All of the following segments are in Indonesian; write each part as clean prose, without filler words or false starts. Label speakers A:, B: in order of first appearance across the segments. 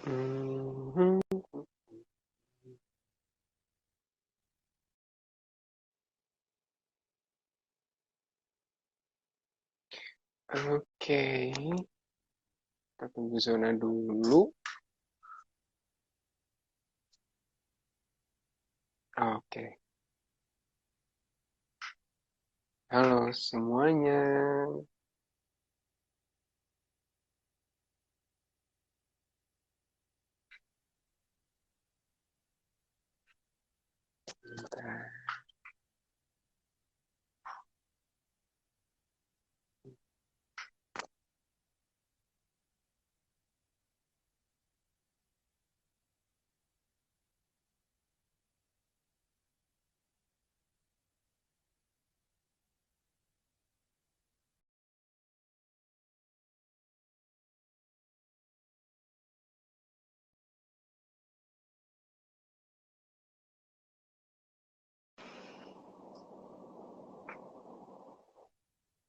A: Mhm. Oke, kita tunggu zona dulu. Oke, halo semuanya. Bentar.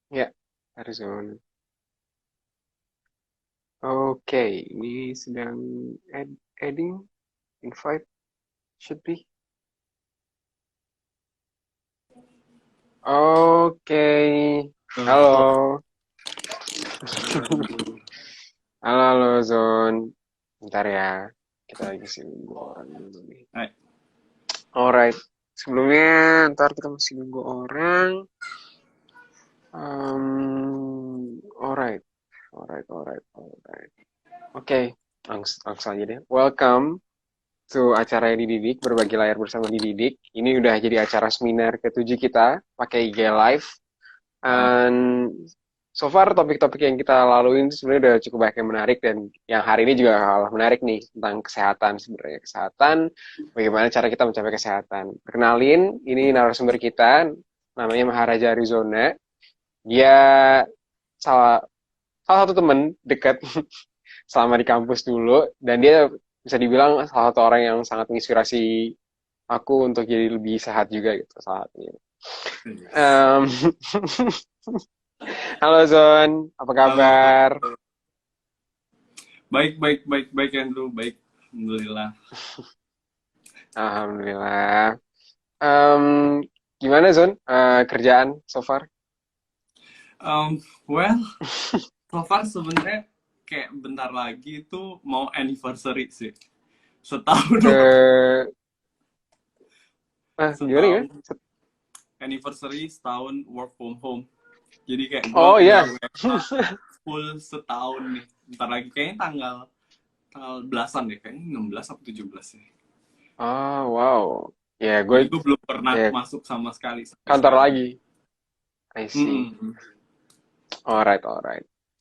A: Ya, Arizona. Oke, ini sedang adding invite should be. Oke, halo. Halo, halo Zon. Bentar ya, kita lagi nunggu orang dulu nih.
B: Hai.
A: Alright, sebelumnya ntar kita masih nunggu orang. Alright, alright. Oke, langsung aja deh. Welcome to acara yang Dididik, berbagi layar bersama Dididik. Ini udah jadi acara seminar ke-7 kita, pakai IG Live.
B: Wow.
A: And so far topik-topik yang kita laluin sebenarnya udah cukup banyak yang menarik, dan yang hari ini juga kalah menarik nih, tentang kesehatan sebenarnya. Kesehatan, bagaimana cara kita mencapai kesehatan. Kenalin, ini narasumber kita, namanya Maharaja Arizona. Dia salah salah satu temen dekat selama di kampus dulu, dan dia bisa dibilang salah satu orang yang sangat menginspirasi aku untuk jadi lebih sehat juga gitu salah satunya.
B: Yes.
A: Em, Halo Zon, apa
B: Halo.
A: kabar?
B: Baik Andrew, baik. Alhamdulillah.
A: Alhamdulillah. Em, Gimana Zon? Kerjaan so far?
B: Well, so far sebenarnya kayak bentar lagi itu mau anniversary sih. Setahun
A: Eh, Gimana ya?
B: setahun anniversary, setahun work from home. Jadi kayak gue
A: Oh
B: udah
A: iya.
B: WFH full setahun nih. Bentar lagi kayaknya tanggal tanggal belasan deh, kayaknya 16 atau 17 ya.
A: Oh wow. Ya
B: Jadi
A: gue
B: gue belum pernah
A: ya
B: masuk sama sekali sampai
A: kantor
B: sekarang.
A: lagi. I see.
B: Mm-mm.
A: Alright.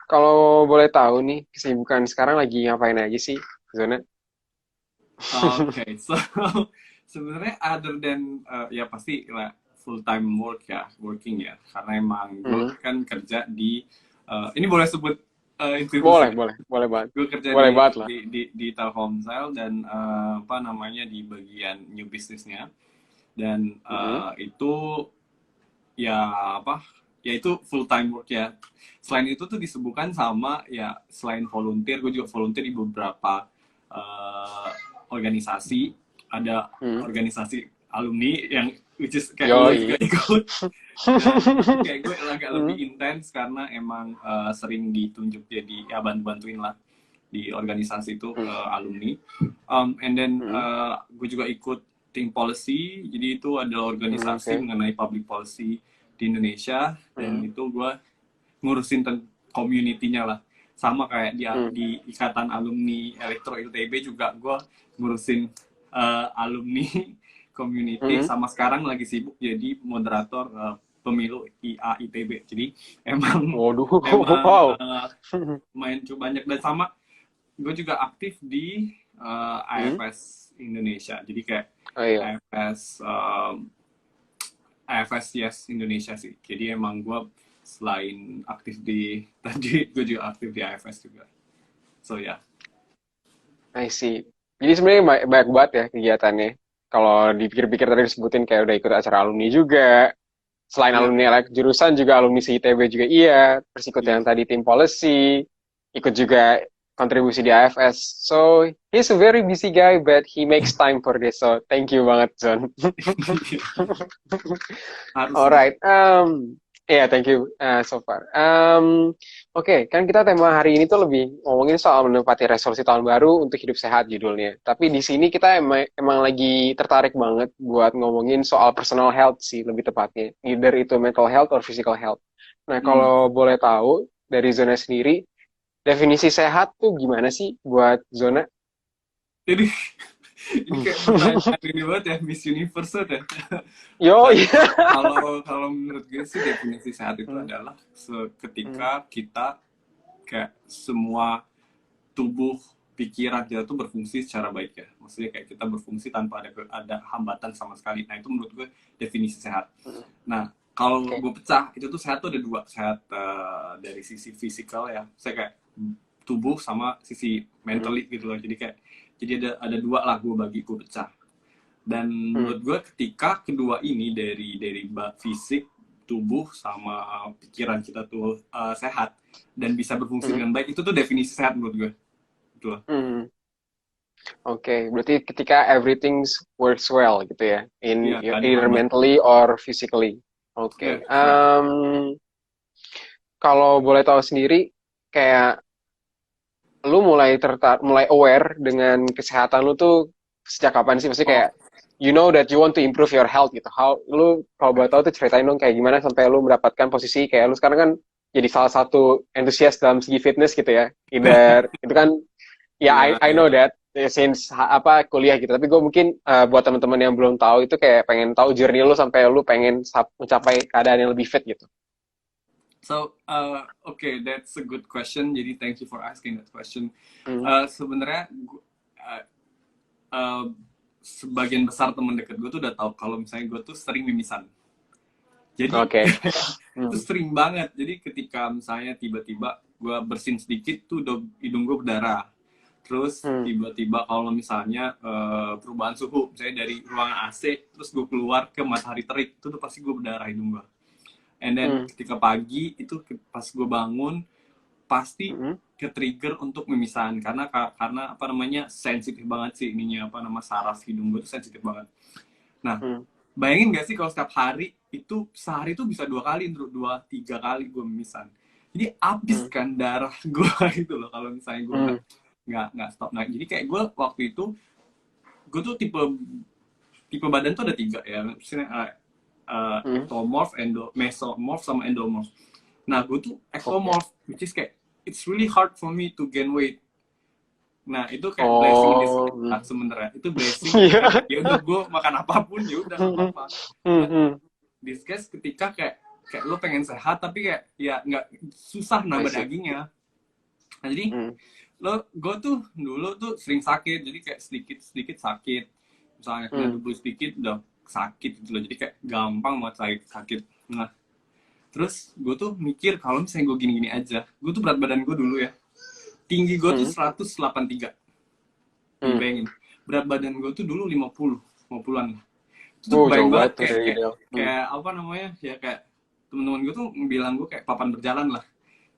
A: Kalau boleh tahu nih, kesibukan sekarang lagi ngapain aja sih, Zona?
B: Oke, so sebenarnya other than ya pasti lah full time work ya, working ya, karena emang gue
A: Hmm.
B: kan kerja di ini boleh sebut
A: Boleh,
B: institusi ya.
A: boleh, boleh banget.
B: Gue kerja
A: Boleh banget lah.
B: di Telkomsel dan apa namanya di bagian new businessnya dan
A: Mhm.
B: itu ya apa ya itu full time work ya. Selain itu tuh disebutkan sama ya selain volunteer, gue juga volunteer di beberapa eh, organisasi. Ada
A: Mhm.
B: organisasi alumni yang which is kayak lo juga
A: Yoi.
B: ikut, dan itu kayak gue agak lebih
A: Mhm.
B: intens karena emang sering ditunjuk jadi ya bantu-bantuin lah di organisasi itu
A: Mhm.
B: alumni. And then
A: Mhm.
B: gue juga ikut Think Policy, jadi itu adalah organisasi
A: Oke.
B: mengenai public policy di Indonesia, dan
A: Mhm.
B: itu gue ngurusin community-nya lah. Sama kayak
A: Mhm.
B: di Ikatan Alumni Elektro ITB juga gue ngurusin alumni community,
A: Mhm.
B: sama sekarang lagi sibuk jadi moderator pemilu IA ITB. Jadi emang
A: Waduh,
B: emang
A: wow.
B: main cukup banyak, dan sama gue juga aktif di
A: Mhm.
B: AFS Indonesia. Jadi kayak
A: Oh iya,
B: AFS AFS Yes Indonesia sih. Jadi emang gue selain aktif di tadi, gue juga aktif di AFS juga. So ya. Yeah.
A: I see. Jadi sebenarnya banyak banget ya kegiatannya. Kalau dipikir-pikir tadi disebutin kayak udah ikut acara alumni juga. Selain
B: Iya,
A: alumni jurusan juga alumni ITB juga iya. Terus ikut yang
B: iya.
A: tadi tim policy. Ikut juga kontribusi di AFS. So he's a very busy guy, but he makes time for this. So thank you banget, John.
B: Harus sih.
A: Alright, yeah, thank you so far. Oke, kan kita tema hari ini tuh lebih ngomongin soal menepati resolusi tahun baru untuk hidup sehat judulnya. Tapi di sini kita emang lagi tertarik banget buat ngomongin soal personal health sih, lebih tepatnya. Either itu mental health or physical health. Nah,
B: Hmm.
A: kalau boleh tahu dari Zona sendiri, definisi sehat tuh gimana sih buat Zona?
B: Jadi ini kayak pertanyaan ini banget ya, Miss Universe ya.
A: Yo,
B: Nah,
A: iya.
B: kalau kalau menurut gue sih definisi sehat itu adalah ketika kita kayak semua tubuh pikiran kita tuh berfungsi secara baik ya. Maksudnya kayak kita berfungsi tanpa ada hambatan sama sekali. Nah, itu menurut gue definisi sehat. Nah, kalau
A: Oke.
B: gue pecah itu tuh sehat tuh ada dua, sehat dari sisi fisikal ya. Saya kayak tubuh sama sisi mentally gitu loh. Jadi kayak jadi ada dua lah gue bagi, gue pecah. Dan menurut gue ketika kedua ini dari fisik, tubuh sama pikiran kita tuh sehat dan bisa berfungsi dengan baik, itu tuh definisi sehat menurut gue. Gitu loh.
A: Oke, berarti ketika everything works well gitu ya,
B: Iya,
A: in
B: gak ada
A: either
B: hambat.
A: mentally or physically.
B: Ya,
A: Oke,
B: correct.
A: kalau boleh tahu sendiri, kayak lu mulai aware dengan kesehatan lu tuh sejak kapan sih? Maksudnya
B: Oh,
A: kayak you know that you want to improve your health gitu. How lu kalau boleh tahu tuh ceritain dong kayak gimana sampai lu mendapatkan posisi kayak lu sekarang kan jadi salah satu entusias dalam segi fitness gitu ya. Either itu kan ya
B: iya,
A: I know
B: iya.
A: that since apa kuliah gitu. Tapi gue mungkin buat teman-teman yang belum tahu itu kayak pengen tahu journey lu sampai lu pengen mencapai keadaan yang lebih fit gitu.
B: So, okay, that's a good question. Jadi, thank you for asking that question.
A: Hmm.
B: Sebenarnya, uh, uh, sebagian besar teman dekat gue tuh udah tahu kalau misalnya gue tuh sering mimisan. Jadi,
A: Oke.
B: itu
A: Hmm.
B: sering banget. Jadi, ketika misalnya tiba-tiba gue bersin sedikit tuh hidung gue berdarah. Terus
A: Hmm.
B: tiba-tiba kalau misalnya perubahan suhu, misalnya dari ruangan AC, terus gue keluar ke matahari terik, itu tuh pasti gue berdarah hidung gue. And then
A: Hmm.
B: ketika pagi itu pas gue bangun pasti
A: Hmm.
B: ke trigger untuk mimisan karena apa namanya sensitif banget sih ininya apa nama saraf hidung gue tuh sensitif banget. Nah,
A: Hmm.
B: bayangin gak sih kalau setiap hari itu sehari itu bisa 2 kali, 2-3 kali gue mimisan. Jadi abis
A: Hmm.
B: kan darah gue gitu loh kalau misalnya gue
A: Hmm.
B: nggak stop. Nah, jadi kayak gue waktu itu gue tuh tipe tipe badan tuh ada tiga ya, misalnya
A: Hmm.
B: ectomorph, mesomorph sama endomorph. Nah, gue tuh
A: Oke.
B: ectomorph, which is kayak it's really hard for me to gain weight. Nah, itu kayak blessing in
A: Oh.
B: disguise sebenarnya. Itu blessing ketika
A: Iya.
B: kayak ya udah gue makan apapun ya udah nggak
A: Hmm.
B: apa-apa. But
A: Hmm.
B: disguise ketika kayak kayak lo pengen sehat tapi kayak ya nggak susah
A: I
B: nambah
A: see.
B: dagingnya. Nah, jadi
A: Hmm.
B: gue tuh dulu tuh sering sakit, jadi kayak sedikit sedikit sakit. Misalnya kena
A: Hmm.
B: debu sedikit udah sakit gitu loh. Jadi kayak gampang banget sakit. Nah, terus gue tuh mikir kalau misalnya gue gini-gini aja, gue tuh berat badan gue dulu ya, tinggi gue tuh
A: Hmm.
B: 183. Nih
A: Hmm.
B: bayangin, berat badan gue tuh dulu 50-an lah. Itu tuh bayang
A: Jauh
B: banget
A: banget tuh
B: kayak
A: dari
B: kayak
A: ideal. Hmm.
B: kayak apa namanya ya, kayak temen-temen gue tuh bilang gue kayak papan berjalan lah,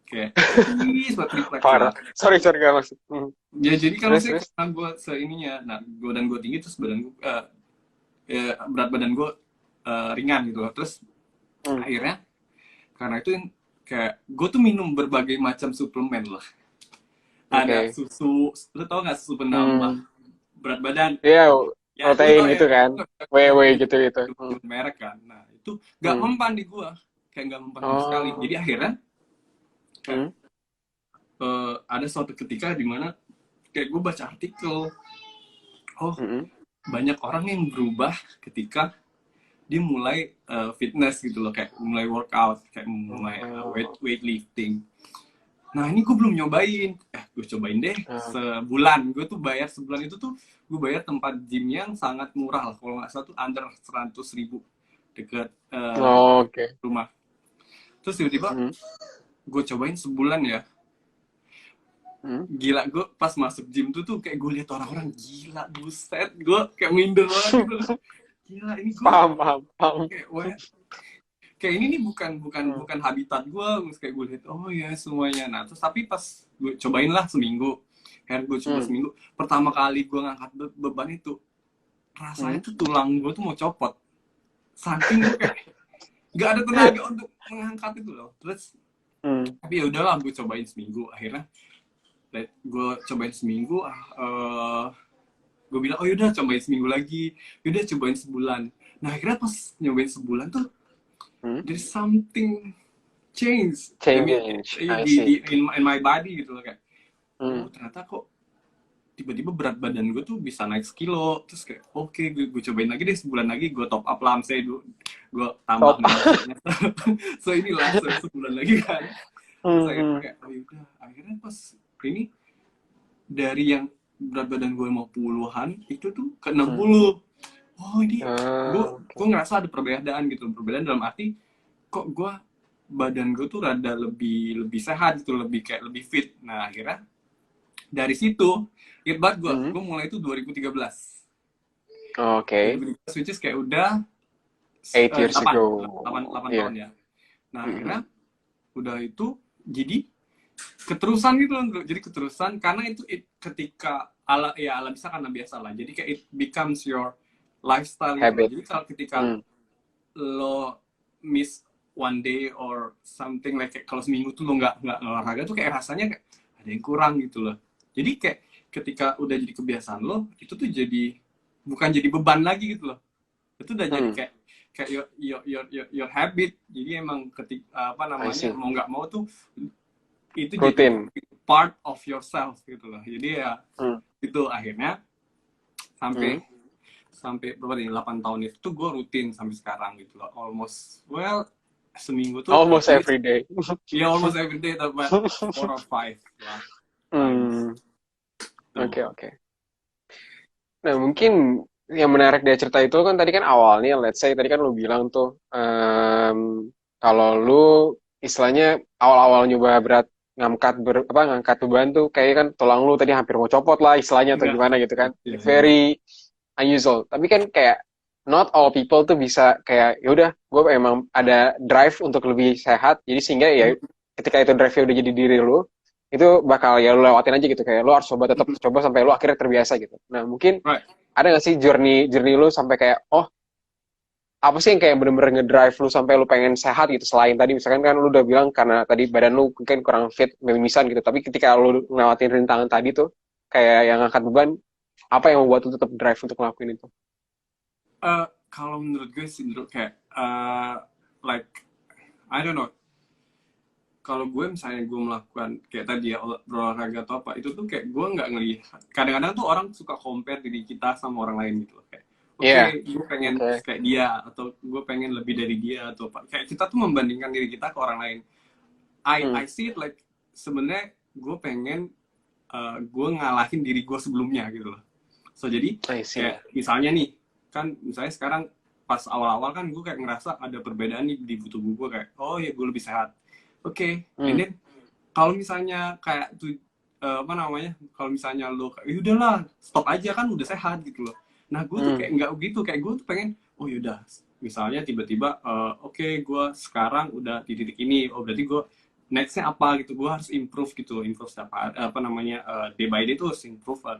B: kayak tipis buat triplek
A: Parah.
B: lah.
A: Sorry gak maksud. Hmm.
B: Ya jadi kan
A: Terus
B: maksudnya
A: terus.
B: karena gue seininya, nah badan gue tinggi terus badan gue berat badan gue ringan gitu loh. Terus
A: Hmm.
B: akhirnya karena itu kayak gue tuh minum berbagai macam suplemen lah. Ada
A: Oke.
B: susu, lu tau gak susu penambah
A: Hmm.
B: berat badan?
A: Iya,
B: Ya lu
A: protein
B: tau
A: gitu
B: ya,
A: kan.
B: yang
A: W
B: itu
A: gitu gitu. Hmm.
B: merek kan. Nah itu gak
A: Hmm.
B: mempan di gue, kayak gak mempan sama sekali.
A: Oh.
B: Jadi akhirnya kayak
A: Hmm.
B: ada suatu ketika di mana kayak gue baca artikel, oh
A: Hmm.
B: banyak orang yang berubah ketika dia mulai fitness gitu loh, kayak mulai workout, kayak mulai
A: Oh.
B: weightlifting. Nah ini gue belum nyobain, gue cobain deh
A: Oh.
B: sebulan. Gue tuh bayar sebulan itu tuh gue bayar tempat gym yang sangat murah lah, kalau nggak salah tuh under 100.000 deket
A: Oh, oke.
B: rumah. Terus tiba-tiba
A: Hmm.
B: gue cobain sebulan ya,
A: Hmm.
B: gila gue pas masuk gym tuh kayak gue lihat orang-orang gila, buset, gue kayak minder banget gitu. Gila ini gue
A: Paham.
B: kayak wah, kayak ini nih bukan bukan
A: Hmm.
B: bukan habitat gue. Terus kayak gue lihat oh ya semuanya. Nah terus tapi pas gue cobain lah seminggu, akhirnya gue coba seminggu. Pertama kali gue ngangkat beban itu, rasanya tuh tulang gue tuh mau copot, saking gue kayak gak ada tenaga untuk mengangkat itu loh. Terus tapi ya udahlah, gue cobain seminggu. Akhirnya gue cobain seminggu, gue bilang oh yaudah cobain seminggu lagi, yaudah cobain sebulan. Nah akhirnya pas nyobain sebulan tuh there's something change, I mean, in my body gitu loh, kayak oh ternyata kok tiba-tiba berat badan gue tuh bisa naik sekilo. Terus kayak oke, gue cobain lagi deh, sebulan lagi gue top up lah, misalnya gue tambah so inilah sebulan lagi kan. Terus akhirnya kayak oh yaudah, akhirnya pas ini dari yang berat badan gue mau puluhan itu tuh ke 60. Oh ini gue ngerasa ada perbedaan gitu, perbedaan dalam arti kok gue badan gue tuh rada lebih sehat gitu, lebih kayak lebih fit. Nah akhirnya dari situ banget gue mulai itu 2013.
A: Oke.
B: Which is kayak udah
A: 8 years ago.
B: 8 tahun ya. Nah akhirnya udah itu jadi keterusan gitu loh. Jadi keterusan karena itu ketika ala bisa karena biasa lah. Jadi kayak it becomes your lifestyle gitu. Jadi kalau ketika lo miss one day or something like kalau seminggu tuh lo nggak olahraga tuh kayak rasanya kayak ada yang kurang gitu loh. Jadi kayak ketika udah jadi kebiasaan lo, itu tuh jadi bukan jadi beban lagi gitu loh. Itu udah jadi kayak your habit. Jadi emang ketika mau nggak mau tuh itu jadi part of yourself gitu loh. Jadi ya itu akhirnya sampai berapa nih, 8 tahun itu tuh gue rutin sampai sekarang gitu loh. Almost seminggu tuh
A: almost every day.
B: Yeah, almost every day, tapi 4 or 5 lah.
A: Oke. Nah mungkin yang menarik dari cerita itu kan tadi kan awalnya, let's say tadi kan lu bilang tuh kalau lu istilahnya awal-awal nyoba ngangkat beban tuh kayak kan tulang lu tadi hampir mau copot lah istilahnya atau gimana gitu kan. Very unusual. Tapi kan kayak not all people tuh bisa kayak yaudah gue emang ada drive untuk lebih sehat, jadi sehingga ya ketika itu drive-nya udah jadi diri lu, itu bakal ya lu lewatin aja gitu, kayak lu harus tetap coba sampai lu akhirnya terbiasa gitu. Nah mungkin ada gak sih journey lu sampai kayak oh apa sih yang kayak bener-bener ngedrive lu sampai lu pengen sehat gitu, selain tadi misalkan kan lu udah bilang karena tadi badan lu mungkin kurang fit, mimisan gitu, tapi ketika lu ngelewatin rintangan tadi tuh kayak yang angkat beban, apa yang membuat lu tetap drive untuk ngelakuin itu?
B: Kalau menurut gue sih kayak like I don't know, kalau gue misalnya gue melakukan kayak tadi ya olahraga atau apa, itu tuh kayak gue nggak ngelihat. Kadang-kadang tuh orang suka compare diri kita sama orang lain gitu loh, kayak gue pengen kayak dia, atau gue pengen lebih dari dia, atau apa. Kayak kita tuh membandingkan diri kita ke orang lain. I see it like sebenarnya gue pengen gue ngalahin diri gue sebelumnya gitu loh. So jadi kayak misalnya nih kan, misalnya sekarang pas awal-awal kan gue kayak ngerasa ada perbedaan nih di tubuh gue, kayak oh ya gue lebih sehat. Oke. And then kalau misalnya kayak tuh kalau misalnya lo kayak udahlah stop aja kan udah sehat gitu loh. Nah gue tuh kayak nggak begitu, kayak gue tuh pengen oh yaudah misalnya tiba-tiba oke, gue sekarang udah di titik ini, oh berarti gue nextnya apa gitu, gue harus improve gitu, day by day tuh harus improve lah.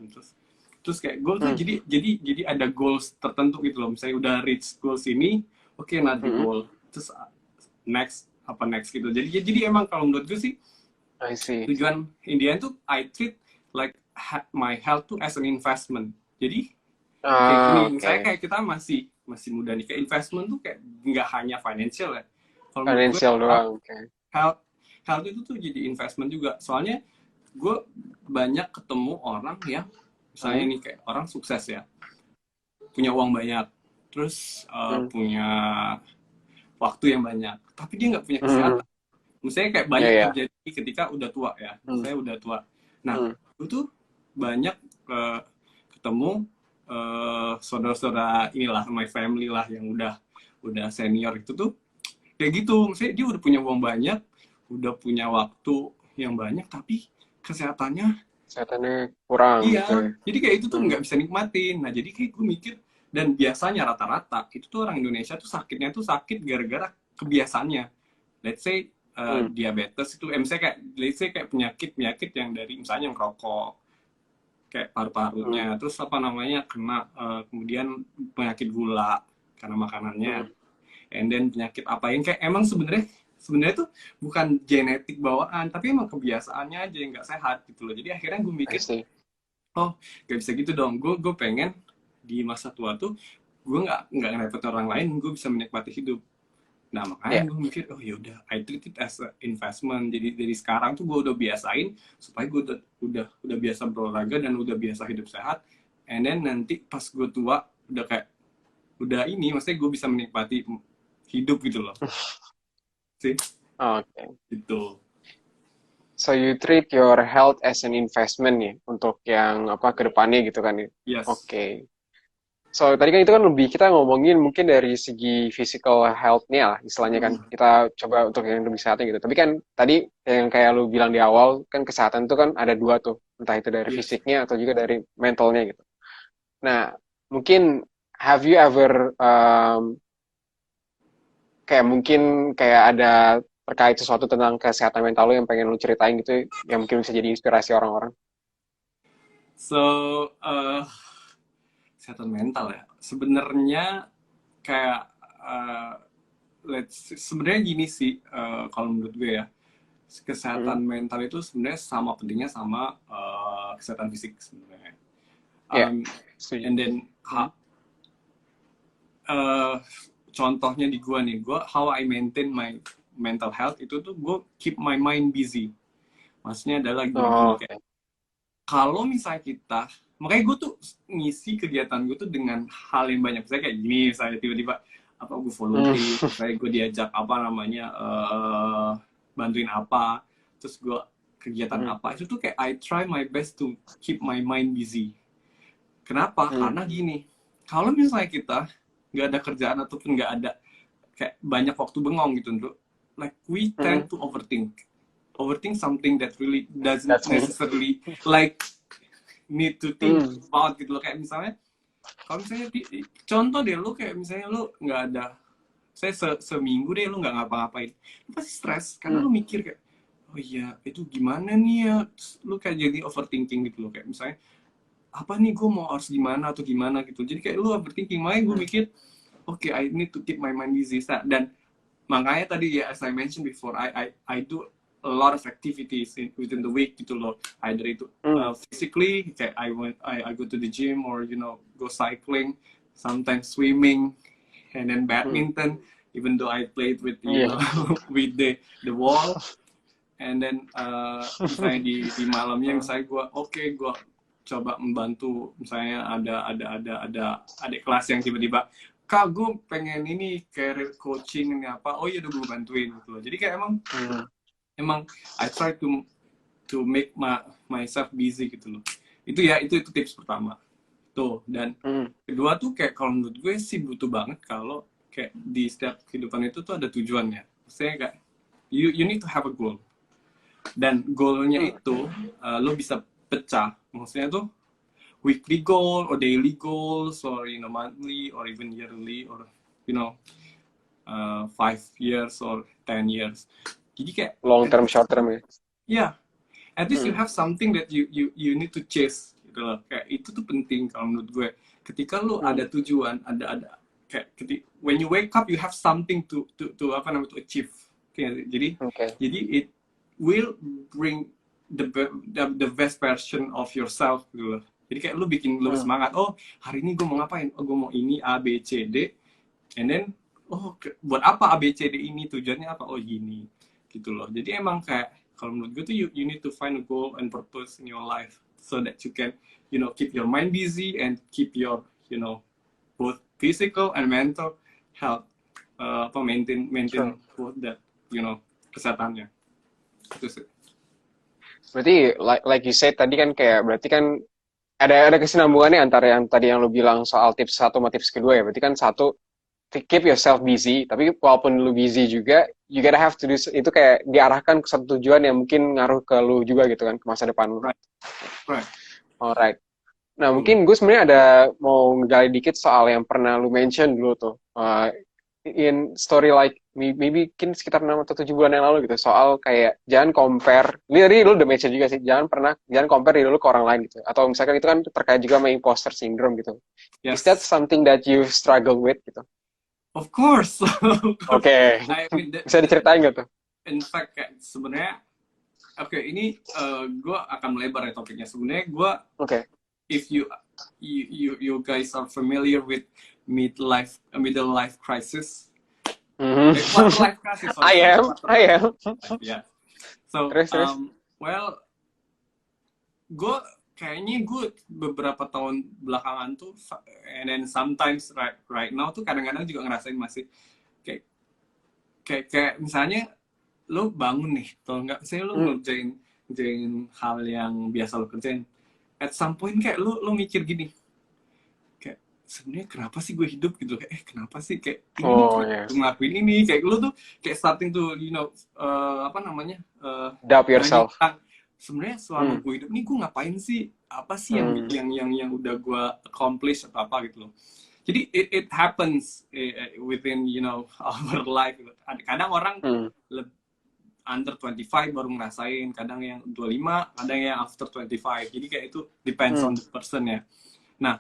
B: Terus kayak gue tuh jadi ada goals tertentu gitu loh. Misalnya udah reach goals ini, oke, nanti goal terus next gitu. Jadi emang kalau menurut gue sih tujuan Indian tuh I treat like my health tuh as an investment. Jadi kayak gini, misalnya kayak kita masih muda nih, kayak investment tuh kayak nggak hanya financial ya. Kalau
A: financial
B: gue,
A: doang.
B: Health itu tuh jadi investment juga. Soalnya gue banyak ketemu orang yang misalnya nih kayak orang sukses ya, punya uang banyak, terus punya waktu yang banyak, tapi dia nggak punya kesehatan. Misalnya kayak banyak terjadi ketika udah tua ya, saya udah tua. Nah, itu tuh banyak ketemu saudara-saudara inilah, my family lah, yang udah senior itu tuh kayak gitu. Misalnya dia udah punya uang banyak, udah punya waktu yang banyak, tapi kesehatannya
A: kurang.
B: Iya, jadi kayak itu tuh nggak bisa nikmatin. Nah, jadi kayak gue mikir, dan biasanya rata-rata itu tuh orang Indonesia tuh sakitnya tuh sakit gara-gara kebiasaannya. Let's say diabetes itu, misalnya kayak penyakit yang dari misalnya ngerokok, kayak
A: Hmm.
B: paru-parunya, terus apa namanya kena kemudian penyakit gula karena makanannya,
A: Hmm.
B: and then penyakit apa yang kayak emang sebenarnya sebenarnya tuh bukan genetik bawaan, tapi emang kebiasaannya aja yang nggak sehat gitu loh. Jadi akhirnya gue
A: I
B: mikir,
A: see.
B: oh gak bisa gitu dong, gue pengen di masa tua tuh gue nggak ngerepotin orang lain, gue bisa menikmati hidup. Nah makanya
A: Ya.
B: gue mikir, oh ya udah, I treat it as a investment. Jadi dari sekarang tuh gue udah biasain supaya gue udah biasa berolahraga dan udah biasa hidup sehat. And then nanti pas gue tua udah kayak udah ini, maksudnya gue bisa menikmati hidup gitu loh, sih
A: Oke.
B: gitu.
A: So you treat your health as an investment nih untuk yang apa ke depannya gitu kan ya.
B: Yes.
A: Oke. So tadi kan itu kan lebih kita ngomongin mungkin dari segi physical health-nya lah istilahnya kan.
B: Mm.
A: Kita coba untuk yang lebih sehatnya gitu. Tapi kan tadi yang kayak lu bilang di awal kan kesehatan itu kan ada dua tuh. Entah itu dari
B: Yes.
A: fisiknya atau juga dari mentalnya gitu. Nah, mungkin have you ever kayak mungkin kayak ada terkait sesuatu tentang kesehatan mental lu yang pengen lu ceritain gitu yang mungkin bisa jadi inspirasi orang-orang.
B: So kesehatan mental ya sebenarnya kayak uh, sebenarnya gini sih, kalau menurut gue ya,
A: Mm-mm.
B: kesehatan mental itu sebenarnya sama pentingnya sama kesehatan fisik sebenarnya.
A: Ya,
B: Um,
A: setuju.
B: and then
A: Mm.
B: uh, contohnya di gue nih, gue how I maintain my mental health itu tuh gue keep my mind busy. Maksudnya adalah gini-gini
A: Oh,
B: kayak
A: oke.
B: kalau misalnya kita, makanya gue tuh ngisi kegiatan gue tuh dengan hal yang banyak, misalnya kayak gini, misalnya tiba-tiba apa gue
A: Mm.
B: volunteer, misalnya gue diajak apa namanya bantuin apa, terus gue kegiatan
A: Mm.
B: apa, itu tuh kayak I try my best to keep my mind busy. Kenapa?
A: Mm.
B: Karena gini, kalau misalnya kita nggak ada kerjaan ataupun nggak ada kayak banyak waktu bengong gitu, untuk like we tend
A: Mm.
B: to overthink something that really doesn't
A: That's me.
B: necessarily like need to think
A: Mm.
B: about gitu loh. Kayak misalnya kalau misalnya contoh deh, lu kayak misalnya lu nggak ada, saya seminggu deh lu nggak ngapa-ngapain, lu pasti stres karena
A: Mm.
B: lu mikir kayak, oh iya itu gimana nih ya. Terus lu kayak jadi overthinking gitu loh, kayak misalnya apa nih gue mau harus gimana atau gimana gitu, jadi kayak lu overthinking. Makanya gue
A: Mm.
B: mikir, oke, okay, I need to keep my mind busy. Dan makanya tadi ya, as I mentioned before, I do a lot of activities within the week gitu loh. Either itu
A: Mm.
B: physically kayak I go to the gym, or go cycling, sometimes swimming, and then
A: Mm.
B: badminton, even though I played with
A: Iya.
B: with the wall. And then misalnya di malamnya,
A: Mm.
B: misalnya gue coba membantu, misalnya ada adik kelas yang tiba-tiba, kak gue pengen ini career coaching ini apa, oh iya udah gue bantuin gitu loh. Jadi kayak
A: Mm.
B: emang I try to make myself busy gitu loh. Itu ya, itu tips pertama tuh. Dan
A: Mm.
B: kedua tuh kayak kalau menurut gue sih butuh banget kalau kayak di setiap kehidupan itu tuh ada tujuannya. Maksudnya kayak you need to have a goal, dan goalnya
A: Mm.
B: itu lo bisa pecah, maksudnya tuh weekly goal or daily goals, or monthly or even yearly, or 5 years or 10 years. Jadi kayak
A: Long term, short term ya.
B: ya, at least you
A: Mm.
B: have something that you need to chase gitu loh. Kayak itu tuh penting kalau menurut gue. Ketika lo ada
A: Mm.
B: tujuan, ada kayak when you wake up you have something to apa namanya, to achieve. Okay,
A: Oke.
B: jadi it will bring the best version of yourself gitu loh. Jadi kayak lu bikin lu
A: Mm.
B: semangat. Oh, hari ini gue mau ngapain? Oh, gue mau ini A B C D. And then, oh, buat apa A B C D ini? Tujuannya apa? Oh, gini. Gitu loh. Jadi emang kayak kalau menurut gue tuh you need to find a goal and purpose in your life so that you can keep your mind busy and keep your both physical and mental health, apa maintain
A: Sure.
B: both that, kesehatannya. Itu sih.
A: Berarti like you said tadi kan kayak berarti kan ada kesinambungannya antara yang tadi yang lu bilang soal tips satu sama tips kedua ya. Berarti kan satu to keep yourself busy, tapi walaupun lu busy juga, you gotta have to do itu kayak diarahkan ke satu tujuan yang mungkin ngaruh ke lu juga gitu kan, ke masa depan lu.
B: Right, right.
A: Alright. Nah,
B: Betul.
A: mungkin gue sebenarnya ada mau ngegali dikit soal yang pernah lu mention dulu tuh. in story like maybe mungkin sekitar 6 atau 7 bulan yang lalu gitu, soal kayak jangan compare, ini tadi lu udah mention juga sih, jangan compare diri lu ke orang lain gitu, atau misalkan itu kan terkait juga sama imposter syndrome gitu. Is that
B: Yes,
A: something that you struggle with gitu?
B: of course. Of course.
A: Oke.
B: I mean,
A: Bisa diceritain nggak tuh?
B: in fact kayak sebenarnya, oke, ini gue akan melebar ya topiknya. Sebenarnya gue,
A: Oke.
B: if you guys are familiar with middle life crisis,
A: Mhm.
B: quarter life crisis, sorry,
A: I am,
B: quarter
A: I
B: life
A: am.
B: crisis, yeah. So,
A: Terus.
B: well, gue kayaknya gue beberapa tahun belakangan tuh, and then sometimes right now tuh kadang-kadang juga ngerasain masih kayak kayak misalnya lo bangun nih, atau enggak, saya lo
A: Hmm.
B: ngerjain hal yang biasa lo kerjain, at some point kayak lo mikir gini, kayak sebenarnya kenapa sih gue hidup gitu, kayak kenapa sih kayak ini nih
A: Oh
B: kenapa
A: ya.
B: gue ngelakuin ini, kayak lo tuh kayak starting to apa namanya,
A: Doubt
B: nanya
A: yourself.
B: tentang sebenarnya selama
A: Hmm.
B: gue hidup nih gue ngapain sih, apa sih
A: Hmm.
B: yang udah gue accomplish atau apa gitu loh. Jadi it happens within our life gitu. Kadang orang
A: Hmm.
B: under 25 baru ngerasain, kadang yang 25, kadang yang after 25. Jadi kayak itu depends
A: Hmm.
B: on the person ya. Nah,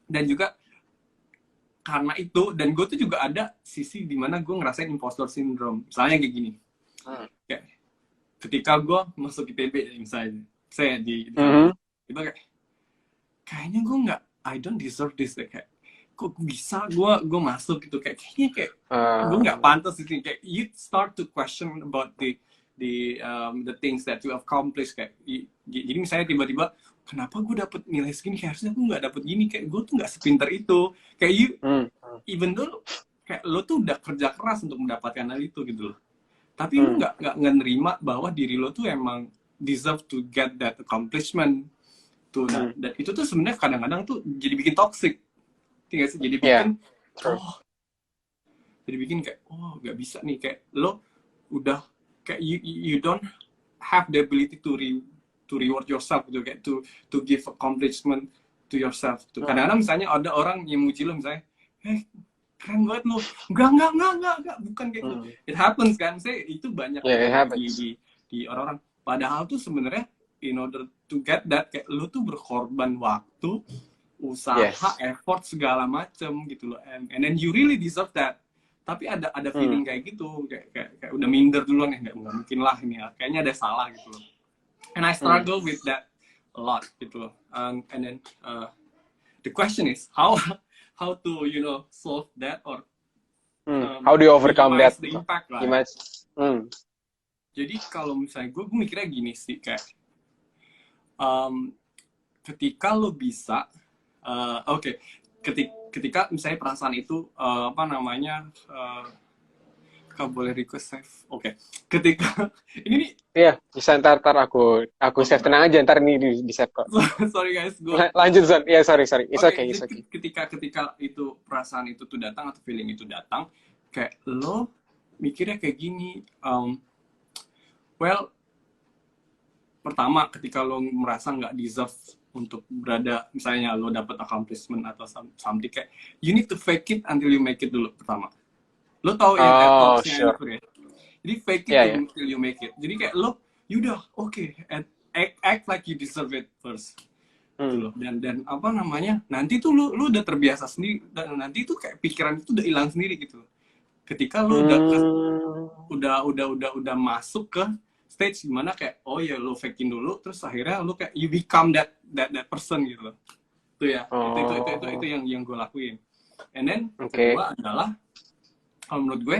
B: dan juga karena itu, dan gue tuh juga ada sisi dimana gue ngerasain imposter syndrome. Misalnya kayak gini,
A: Hmm.
B: kayak ketika gue masuk IPB misalnya, saya di
A: Mhm.
B: kampus, itu kayaknya gue nggak, I don't deserve this deh, kayak kok bisa gue masuk gitu, kayaknya kayak gue nggak
A: Uh,
B: pantas di sini, kayak you start to question about the things that you accomplish, kayak jadi misalnya tiba-tiba kenapa gue dapet nilai segini, kayak harusnya gue nggak dapet gini, kayak gue tuh nggak sepinter itu, kayak you
A: hmm.
B: even though kayak lo tuh udah kerja keras untuk mendapatkan hal itu gitu loh, tapi lu
A: Hmm.
B: nggak nerima bahwa diri lo tuh emang deserve to get that accomplishment tuh. Nah,
A: Hmm.
B: dan itu tuh sebenarnya kadang-kadang tuh jadi bikin toxic, tinggal sih, jadi
A: Yeah.
B: bikin
A: True.
B: jadi bikin kayak nggak bisa nih, kayak lo udah kayak you don't have the ability to reward yourself gitu, kayak to give accomplishment to yourself tuh.
A: Hmm.
B: Kadang-kadang misalnya ada orang yang muji lo misalnya, keren banget lo, enggak, bukan kayak gitu.
A: Hmm.
B: It happens kan, saya itu banyak
A: Yeah, it
B: terjadi
A: happens.
B: di orang-orang, padahal tuh sebenarnya in order to get that, kayak lo tuh berkorban waktu, usaha,
A: Yes.
B: effort segala macem gitu loh, and then you really deserve that. Tapi ada
A: Hmm.
B: feeling kayak gitu, kayak udah minder duluan ya, nggak mungkin lah ini ya, kayaknya ada salah gitu loh. And I
A: Hmm.
B: struggle with that a lot gitu loh. And then the question is how to solve that, or
A: Hmm. How do you overcome that?
B: minimize the impact lah.
A: Gimana? Hmm.
B: Jadi kalau misalnya gue mikirnya gini sih, kayak ketika lo bisa oke, ketika misalnya perasaan itu apa namanya, kau boleh request save, oke. Ketika ini nih,
A: Iya, bisa ntar aku save,
B: oke,
A: tenang aja, ntar ini di save kok.
B: sorry guys, gue
A: Lanjut Zon. Iya, sorry. It's
B: oke,
A: okay, it's
B: jadi
A: okay.
B: ketika itu perasaan itu tuh datang, atau feeling itu datang, kayak lo mikirnya kayak gini, well, pertama ketika lo merasa nggak deserve untuk berada, misalnya lo dapet accomplishment atau something, kayak you need to fake it until you make it dulu pertama. Lo tau yang TED
A: Oh,
B: Talks-nya
A: sure.
B: itu ya, jadi fake it
A: Iya, iya.
B: till you make it. Jadi kayak lo yaudah oke, act like you deserve it first gitu
A: Hmm.
B: loh. Dan apa namanya, nanti tuh lo udah terbiasa sendiri, dan nanti tuh kayak pikiran itu udah hilang sendiri gitu loh. Ketika lo udah masuk ke stage dimana kayak ya lo fakein dulu, terus akhirnya lo kayak you become that person gitu loh. Itu ya, itu yang gue lakuin. And then
A: Oke.
B: kedua adalah, kalau menurut gue,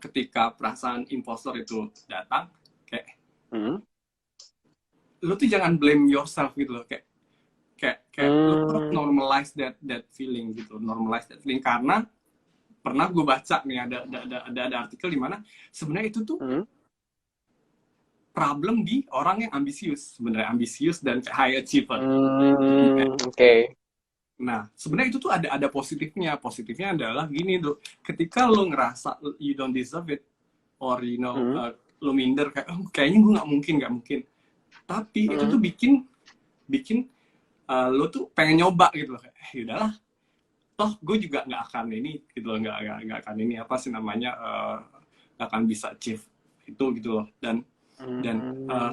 B: ketika perasaan impostor itu datang, kayak lo tuh jangan blame yourself gitu loh, kayak lo harus normalize that feeling gitu, normalize that feeling. Karena pernah gue baca nih, ada artikel di mana sebenarnya itu tuh problem di orang yang ambisius, sebenarnya ambisius dan high achiever.
A: Oke.
B: Nah, sebenarnya itu tuh ada positifnya. Positifnya adalah gini tuh, ketika lo ngerasa you don't deserve it, or lo minder kayak kayaknya gue nggak mungkin. Tapi itu tuh bikin lo tuh pengen nyoba gitu loh, kayak udahlah, toh gue juga nggak akan ini gitu loh, nggak akan ini apa sih namanya, nggak akan bisa achieve itu gitu loh. Dan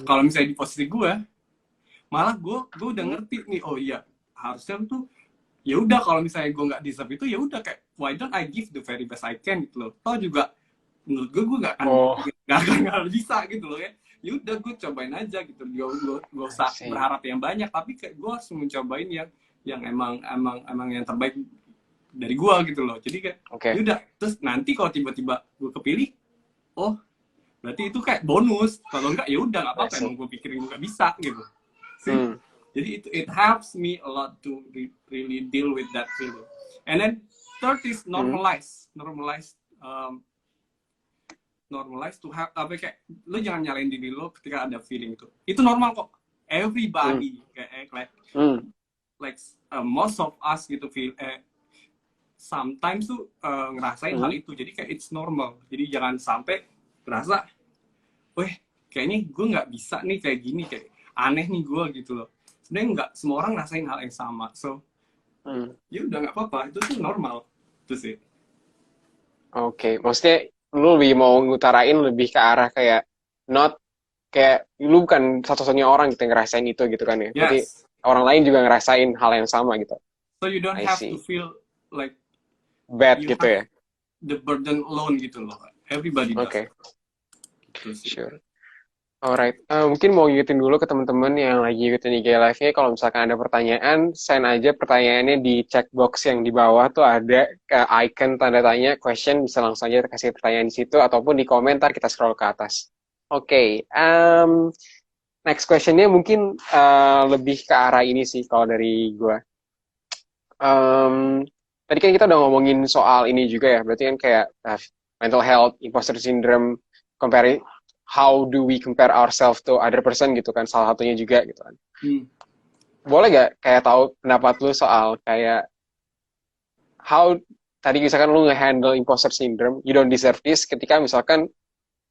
B: kalau misalnya di posisi gue, malah gue udah ngerti nih, oh iya harusnya tuh ya udah, kalau misalnya gue nggak deserve itu ya udah, kayak why don't I give the very best I can gitu loh. Toh juga menurut gue nggak akan
A: Oh,
B: nggak bisa gitu loh ya udah gue cobain aja gitu, gue
A: I
B: usah
A: see.
B: berharap yang banyak, tapi kayak gue harus mencobain yang emang yang terbaik dari gue gitu loh. Jadi kayak
A: Oke.
B: yaudah, terus nanti kalau tiba-tiba gue kepilih, oh berarti itu kayak bonus, kalau enggak ya udah nggak
A: I
B: apa-apa,
A: see.
B: emang gue pikirin gue nggak bisa gitu sih.
A: Hmm.
B: Jadi itu, it helps me a lot to really deal with that feeling. And then third is normalize to have apa, kayak lo jangan nyalain diri lo ketika ada feeling itu normal kok, everybody kayak most of us gitu feel sometimes tuh ngerasain hal itu. Jadi kayak it's normal, jadi jangan sampai ngerasa weh kayaknya gue nggak bisa nih kayak gini, kayak aneh nih gue gitu loh. Sebenarnya nggak semua orang ngerasain hal yang sama, so ya udah nggak apa-apa, itu tuh normal itu sih.
A: Oke, maksudnya lu lebih mau ngutarain lebih ke arah kayak not kayak lu bukan satu-satunya orang gitu yang ngerasain itu gitu kan ya. Berarti
B: Yes,
A: orang lain juga ngerasain hal yang sama gitu.
B: so you don't
A: I
B: have to
A: see.
B: feel like
A: Bad
B: you
A: gitu
B: have
A: ya.
B: the burden alone gitu loh, everybody does
A: Oke,
B: gitu sih.
A: sure. Alright, mungkin mau ngingetin dulu ke teman-teman yang lagi ikutin IG Live-nya, kalau misalkan ada pertanyaan, send aja pertanyaannya di chat box yang di bawah tuh ada icon tanda tanya question, bisa langsung aja kasih pertanyaan di situ, ataupun di komentar kita scroll ke atas. Oke, next questionnya mungkin lebih ke arah ini sih kalau dari gue. Tadi kan kita udah ngomongin soal ini juga ya, berarti kan kayak mental health, imposter syndrome, compare how do we compare ourselves to other person gitu kan, salah satunya juga gitu kan. Boleh gak kayak tahu pendapat lu soal kayak how tadi misalkan lu nge-handle imposter syndrome, you don't deserve this, ketika misalkan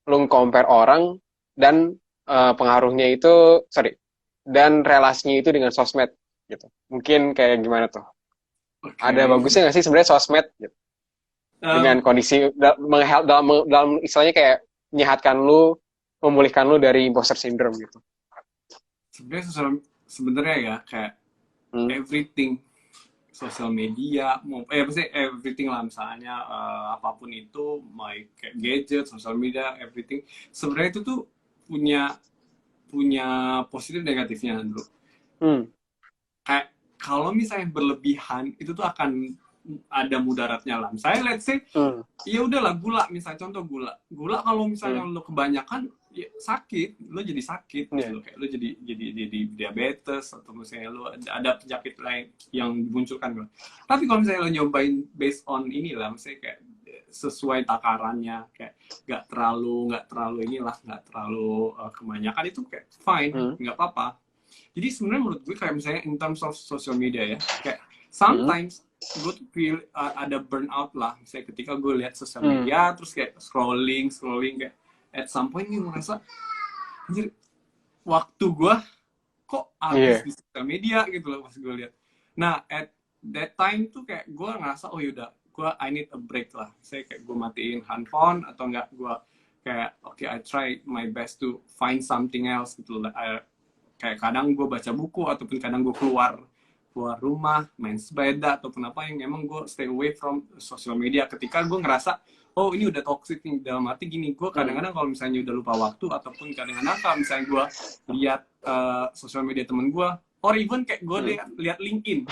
A: lu compare orang dan pengaruhnya itu, sorry, dan relasinya itu dengan sosmed gitu. Mungkin kayak gimana tuh? Ada
B: Okay.
A: bagusnya nggak sih sebenarnya sosmed gitu? Dengan kondisi dalam istilahnya kayak menyehatkan lu, memulihkan lu dari imposter syndrome gitu.
B: Sebenarnya ya kayak everything, sosial media, maksudnya everything lah, misalnya apapun itu, kayak gadget, sosial media, everything, sebenarnya itu tuh punya positif negatifnya dulu. Kayak kalau misalnya berlebihan itu tuh akan ada mudaratnya lah. Misalnya let's say ya udahlah gula, misalnya contoh gula kalau misalnya lo kebanyakan ya sakit, lo jadi sakit gitu, kayak lo jadi diabetes, atau misalnya lo ada penyakit lain yang dimunculkan. Tapi kalau misalnya lo nyobain based on inilah, misalnya kayak sesuai takarannya, kayak nggak terlalu inilah, nggak terlalu kebanyakan, itu kayak fine, nggak apa-apa. Jadi sebenarnya menurut gue kayak misalnya in terms of social media ya, kayak sometimes gue tuh feel ada burnout lah, misalnya ketika gue lihat sosial media terus kayak scrolling kayak at some point gue merasa anjir, waktu gue kok habis di sosial media gitu loh pas gue lihat. Nah at that time tuh kayak gue ngerasa oh yaudah, gue I need a break lah, saya kayak gue matiin handphone atau enggak, gue kayak okay, I try my best to find something else gitu loh. Kayak kadang gue baca buku, ataupun kadang gue keluar rumah, main sepeda, ataupun apa yang emang gue stay away from social media ketika gue ngerasa oh ini udah toxic nih. Dalam arti gini, gue kadang-kadang kalau misalnya udah lupa waktu, ataupun kadang-kadang kalau misalnya gue lihat social media temen gue, or even kayak gue lihat LinkedIn.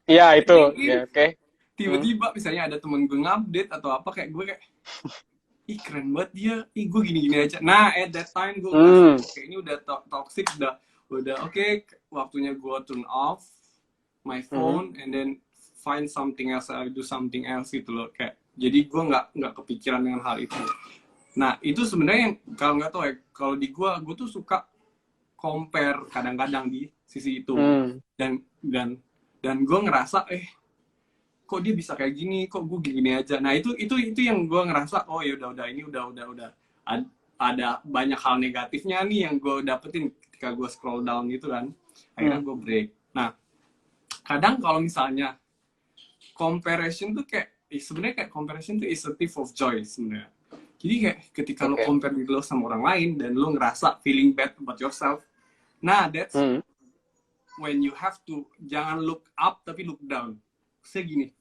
A: Iya itu, ya oke.
B: Tiba-tiba misalnya ada temen gue ngupdate atau apa, kayak gue kayak ih keren banget dia, ih gue gini-gini aja. Nah at that time gue ngerasa kayak ini udah toxic, udah okay, waktunya gue turn off my phone and then find something else, I do something else gitu loh. Kayak jadi gue nggak kepikiran dengan hal itu. Nah itu sebenarnya yang kalau nggak tahu ya, kalau di gue tuh suka compare kadang-kadang di sisi itu. Dan gue ngerasa kok dia bisa kayak gini, kok gue gini aja. Nah itu yang gue ngerasa oh ya udah ini udah ada banyak hal negatifnya nih yang gue dapetin ketika gue scroll down gitu kan. Akhirnya gue break. Nah kadang kalau misalnya comparison tuh kayak sebenarnya kayak comparison tuh is a thief of joy sebenarnya. Jadi kayak ketika lo
A: Oke.
B: compare diri lo sama orang lain dan lo ngerasa feeling bad about yourself, nah that's when you have to jangan look up tapi look down. Saya gini,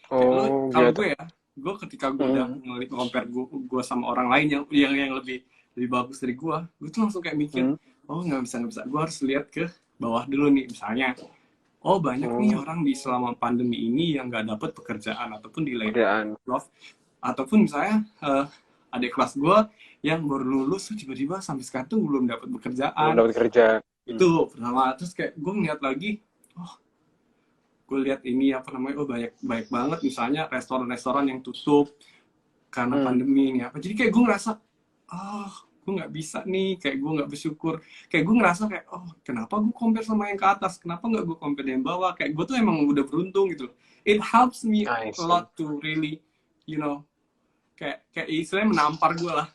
B: kayak lo
A: Oh,
B: kalau
A: gitu.
B: gue ketika gue udah compare gue sama orang lain yang lebih bagus dari gue tuh langsung kayak mikir, oh nggak bisa, gue harus lihat ke bawah dulu nih, misalnya, oh banyak nih orang di selama pandemi ini yang nggak dapet pekerjaan ataupun di laid off, ataupun misalnya adik kelas gue yang baru lulus tiba-tiba sampai sekarang tuh belum dapat pekerjaan.
A: Belum dapat kerja.
B: Itu pertama. Terus kayak gue ngeliat lagi, oh gue lihat ini apa namanya, oh banyak banget misalnya restoran-restoran yang tutup karena pandemi ini apa. Jadi kayak gue ngerasa, oh gue nggak bisa nih, kayak gue nggak bersyukur, kayak gue ngerasa kayak, oh kenapa gue compare sama yang ke atas, kenapa nggak gue compare yang bawah, kayak gue tuh emang udah beruntung gitu. It helps me a lot to really, you know, kayak istilahnya menampar gue lah.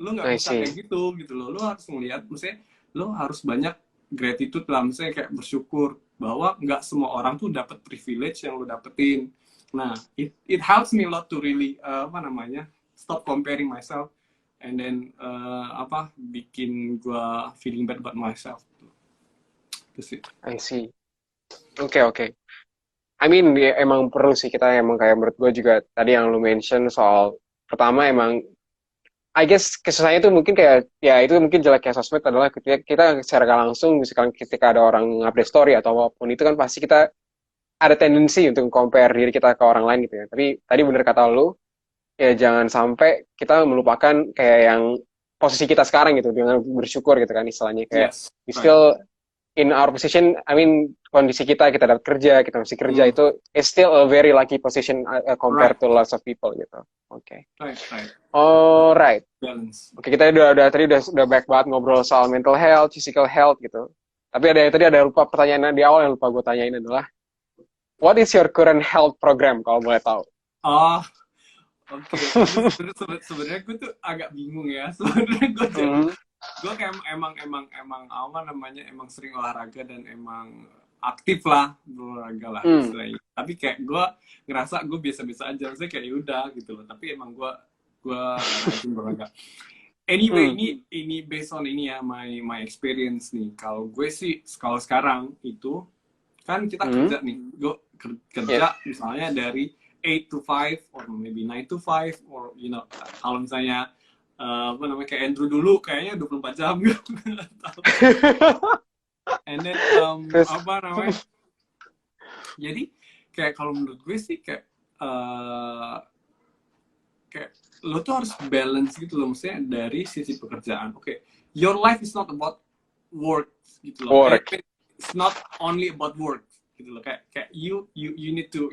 B: Lo nggak bisa kayak gitu loh. Lo harus ngeliat, maksudnya lo harus banyak gratitude lah, misalnya kayak bersyukur bahwa nggak semua orang tuh dapat privilege yang lo dapetin. Nah, it helps me a lot to really stop comparing myself and then bikin gue feeling bad about myself. Itu sih.
A: I see. Oke. I mean, emang perlu sih kita emang kayak menurut gue juga tadi yang lu mention soal pertama emang I guess kesusahannya itu mungkin kayak ya itu mungkin jeleknya sosmed adalah ketika kita secara langsung misalkan ketika ada orang update story atau apapun itu kan pasti kita ada tendensi untuk compare diri kita ke orang lain gitu ya. Tapi tadi bener kata lu, ya jangan sampai kita melupakan kayak yang posisi kita sekarang gitu dengan bersyukur gitu kan istilahnya kayak we still in our position, I mean kondisi kita dapat kerja, kita masih kerja itu is still a very lucky position compared to lots of people gitu. Oke. Alright. Oke, kita tadi udah banyak banget ngobrol soal mental health, physical health gitu. Tapi ada lupa pertanyaan di awal yang lupa gue tanyain adalah what is your current health program kalau boleh tahu?
B: Oh, oke. Sebenarnya gue tuh agak bingung ya. Sebenarnya gue kayak emang sering olahraga dan emang aktif lah berolahraga lah istilahnya. Tapi kayak gue ngerasa gue biasa-biasa aja, maksudnya kayak yaudah gitu loh. Tapi emang gue rajin berolahraga. Anyway, ini based on ini ya my experience nih. Kalau gue sih kalau sekarang itu kan kita kerja nih, gue kerja misalnya dari 8 to 5 or maybe 9 to 5 or you know kalau misalnya kayak Andrew dulu kayaknya 24 jam gitu. And then jadi kayak kalau menurut gue sih kayak lo tuh harus balance gitu loh, maksudnya dari sisi pekerjaan. Oke, your life is not about work gitu loh. It's not only about work gitu loh, kayak you need to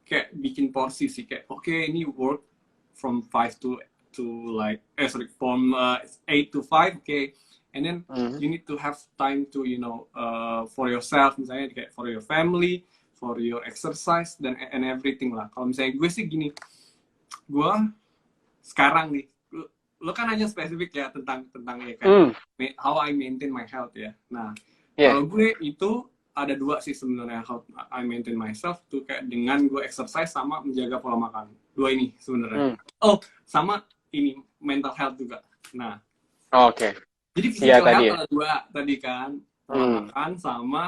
B: kayak bikin porsi sih, kayak oke, ini work from 5 to from 8 to 5, okay, and then you need to have time to for yourself, misalnya kayak for your family, for your exercise and everything lah. Kalau misalnya gue sih gini, gue sekarang nih, lo kan hanya spesifik ya tentang ya kan how I maintain my health ya. Nah, kalau gue itu ada dua sih sebenarnya how I maintain myself tuh, kayak dengan gue exercise sama menjaga pola makan. Dua ini sebenarnya. Oh, sama ini mental health juga. Nah,
A: oke.
B: Jadi physical health ada dua tadi kan, pola makan sama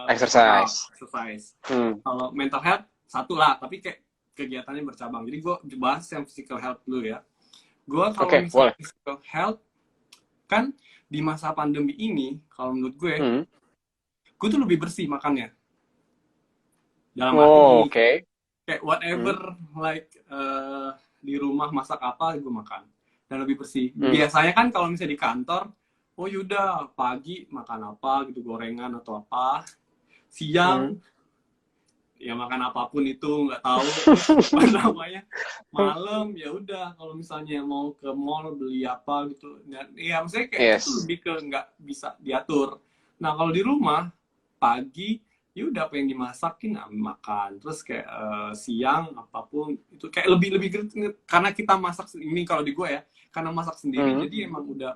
A: exercise.
B: Kalau mental health satu lah, tapi kayak kegiatannya bercabang. Jadi gue bahas yang physical health dulu ya. Gue kalau misalnya physical health kan di masa pandemi ini, kalau menurut gue tuh lebih bersih makannya. Dalam arti kayak whatever like di rumah masak apa gue makan dan lebih bersih. Biasanya kan kalau misalnya di kantor, oh yaudah pagi makan apa gitu, gorengan atau apa, siang ya makan apapun itu nggak tahu apa namanya, malam ya udah kalau misalnya mau ke mall beli apa gitu, dan ya maksudnya kayak itu lebih ke nggak bisa diatur. Nah kalau di rumah pagi ya udah apa yang dimasakin makan, terus kayak siang apapun itu kayak lebih karena kita masak ini, kalau di gue ya karena masak sendiri jadi emang udah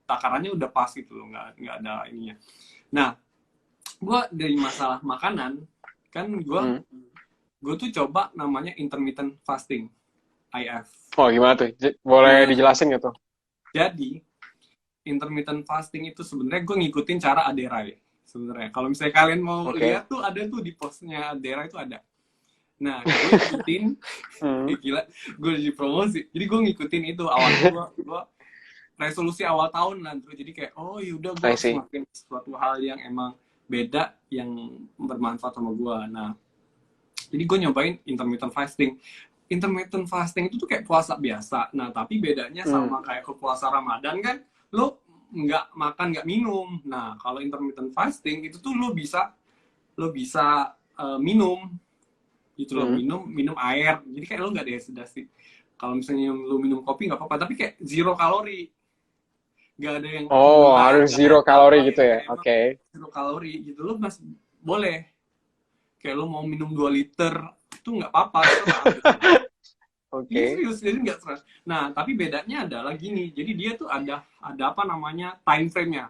B: takarannya udah pas gitu loh, nggak ada ininya. Nah gue dari masalah makanan kan
A: Hmm.
B: gue tuh coba namanya intermittent fasting, IF.
A: Oh, gimana tuh? Boleh
B: Nah,
A: dijelasin nggak tuh?
B: jadi intermittent fasting itu sebenarnya gue ngikutin cara Aderai sebenarnya. Kalau misalnya kalian mau
A: Oke.
B: lihat tuh ada tuh di postnya Aderai itu ada. Nah, gue ngikutin,
A: Hmm.
B: gila, gue jadi promosi. Jadi gue ngikutin itu awalnya gue resolusi awal tahun lah. Jadi kayak, oh yaudah gue
A: I
B: harus
A: see.
B: ngelakuin sesuatu hal yang emang beda, yang bermanfaat sama gue. Nah, jadi gue nyobain intermittent fasting. Intermittent fasting itu tuh kayak puasa biasa. Nah, tapi bedanya
A: Hmm.
B: sama kayak puasa Ramadan kan, lo nggak makan nggak minum. Nah, kalau intermittent fasting itu tuh lo bisa minum gitu loh,
A: Hmm.
B: minum air. Jadi kayak lo nggak dehidrasi. Kalau misalnya lo minum kopi nggak apa-apa, tapi kayak zero kalori, nggak ada yang
A: Oh,
B: gula,
A: harus
B: nggak ada
A: zero
B: yang
A: kalori
B: apa
A: gitu
B: gitu,
A: ya?
B: kayak emang
A: Oke.
B: zero kalori gitu. Lo masih boleh, kayak lo mau minum 2 liter itu nggak apa-apa, serah gitu. Iya
A: Oke.
B: serius, jadi nggak stres. Nah, tapi bedanya adalah gini, jadi dia tuh ada apa namanya time frame-nya.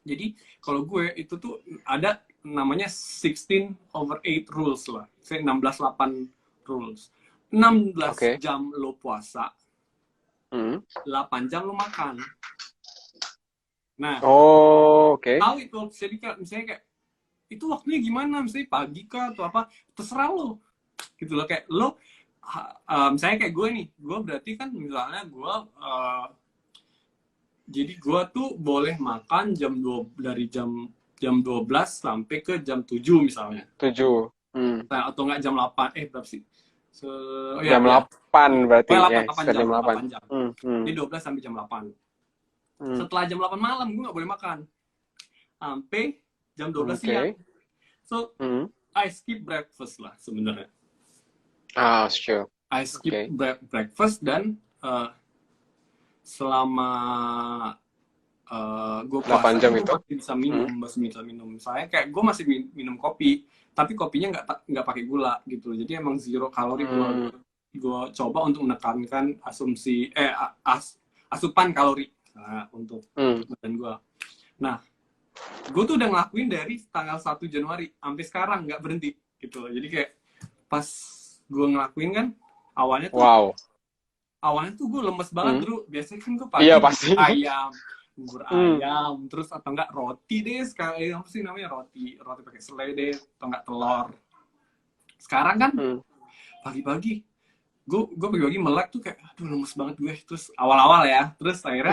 B: Jadi kalau gue itu tuh ada namanya 16/8 rules lah, saya 16/8 rules. 16
A: Oke.
B: jam lo puasa,
A: Hmm.
B: 8 jam lo makan. Nah,
A: Oh, oke.
B: tahu itu, jadi kayak misalnya kayak itu waktunya gimana, misalnya pagi kah atau apa, terserah lo gitu loh. Kayak lo misalnya kayak gue nih, gue berarti kan misalnya gue jadi gue tuh boleh makan dari jam 12 sampai ke jam 7 misalnya.
A: 7. Hmm.
B: Nah, atau enggak jam 8, berapa sih? Oh ya,
A: Jam
B: ya.
A: 8 berarti.
B: Pokoknya
A: Ya,
B: 8
A: sekitar
B: jam
A: jam
B: lah,
A: 8.
B: 8 jam.
A: Hmm. Hmm.
B: Jadi 12 sampai jam 8.
A: Hmm.
B: Setelah jam 8 malam gue nggak boleh makan. Sampai jam 12 siang.
A: Oke.
B: So,
A: Hmm.
B: I skip breakfast lah sebenarnya.
A: Ah, sure.
B: I skip
A: Oke.
B: breakfast dan selama gue
A: 8
B: puasa
A: jam
B: itu gue
A: itu. Hmm.
B: masih bisa minum. Saya kayak gue masih minum kopi, tapi kopinya nggak pakai gula gitu. Jadi emang zero kalori.
A: Hmm.
B: Gue coba untuk menekankan asupan kalori untuk
A: Hmm.
B: badan gue. Nah, gue tuh udah ngelakuin dari tanggal 1 Januari sampai sekarang nggak berhenti gitu. Jadi kayak pas gue ngelakuin kan awalnya tuh
A: Wow.
B: gue lemes banget
A: Hmm.
B: dulu. Biasanya kan gue
A: Iya,
B: pagi
A: pasti.
B: bubur
A: Hmm.
B: ayam, terus atau enggak roti deh, sekali apa sih namanya, roti pakai selai deh, atau enggak telur. Sekarang kan
A: Hmm.
B: pagi-pagi gue pagi-pagi melek tuh kayak aduh lemes banget gue. Terus awal-awal ya, terus akhirnya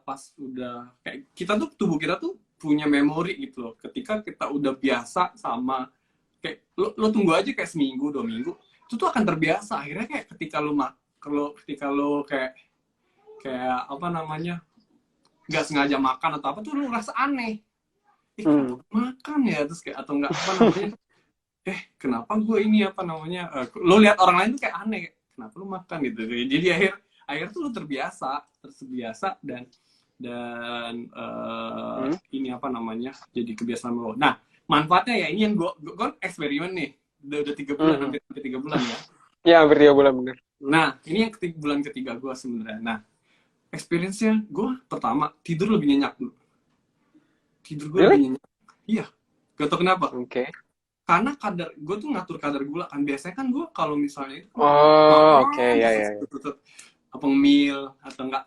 B: pas udah kayak tubuh kita tuh punya memori gitu loh. Ketika kita udah biasa sama kayak lo tunggu aja kayak seminggu 2 minggu itu tuh akan terbiasa. Akhirnya kayak ketika lo kayak apa namanya nggak sengaja makan atau apa tuh lu ngerasa aneh, kenapa makan ya, terus kayak atau enggak apa namanya, kenapa gue ini apa namanya, lu lihat orang lain tuh kayak aneh, kenapa lu makan gitu. Jadi akhir tuh lu terbiasa dan ini apa namanya jadi kebiasaan lo. Nah, manfaatnya ya ini yang gue kan eksperimen nih, udah 3 bulan, hampir 3 bulan ya.
A: Ya, hampir 3 bulan bener.
B: Nah, ini yang bulan ketiga gue sebenarnya. Nah, experience-nya gue pertama tidur lebih nyenyak dulu. Tidur gue lebih nyenyak. Iya. Gak tau kenapa.
A: Oke.
B: Karena gue tuh ngatur kadar gula kan. Biasanya kan gue kalau misalnya itu
A: Oh, oke. Ya, ya.
B: apa ngemil atau enggak,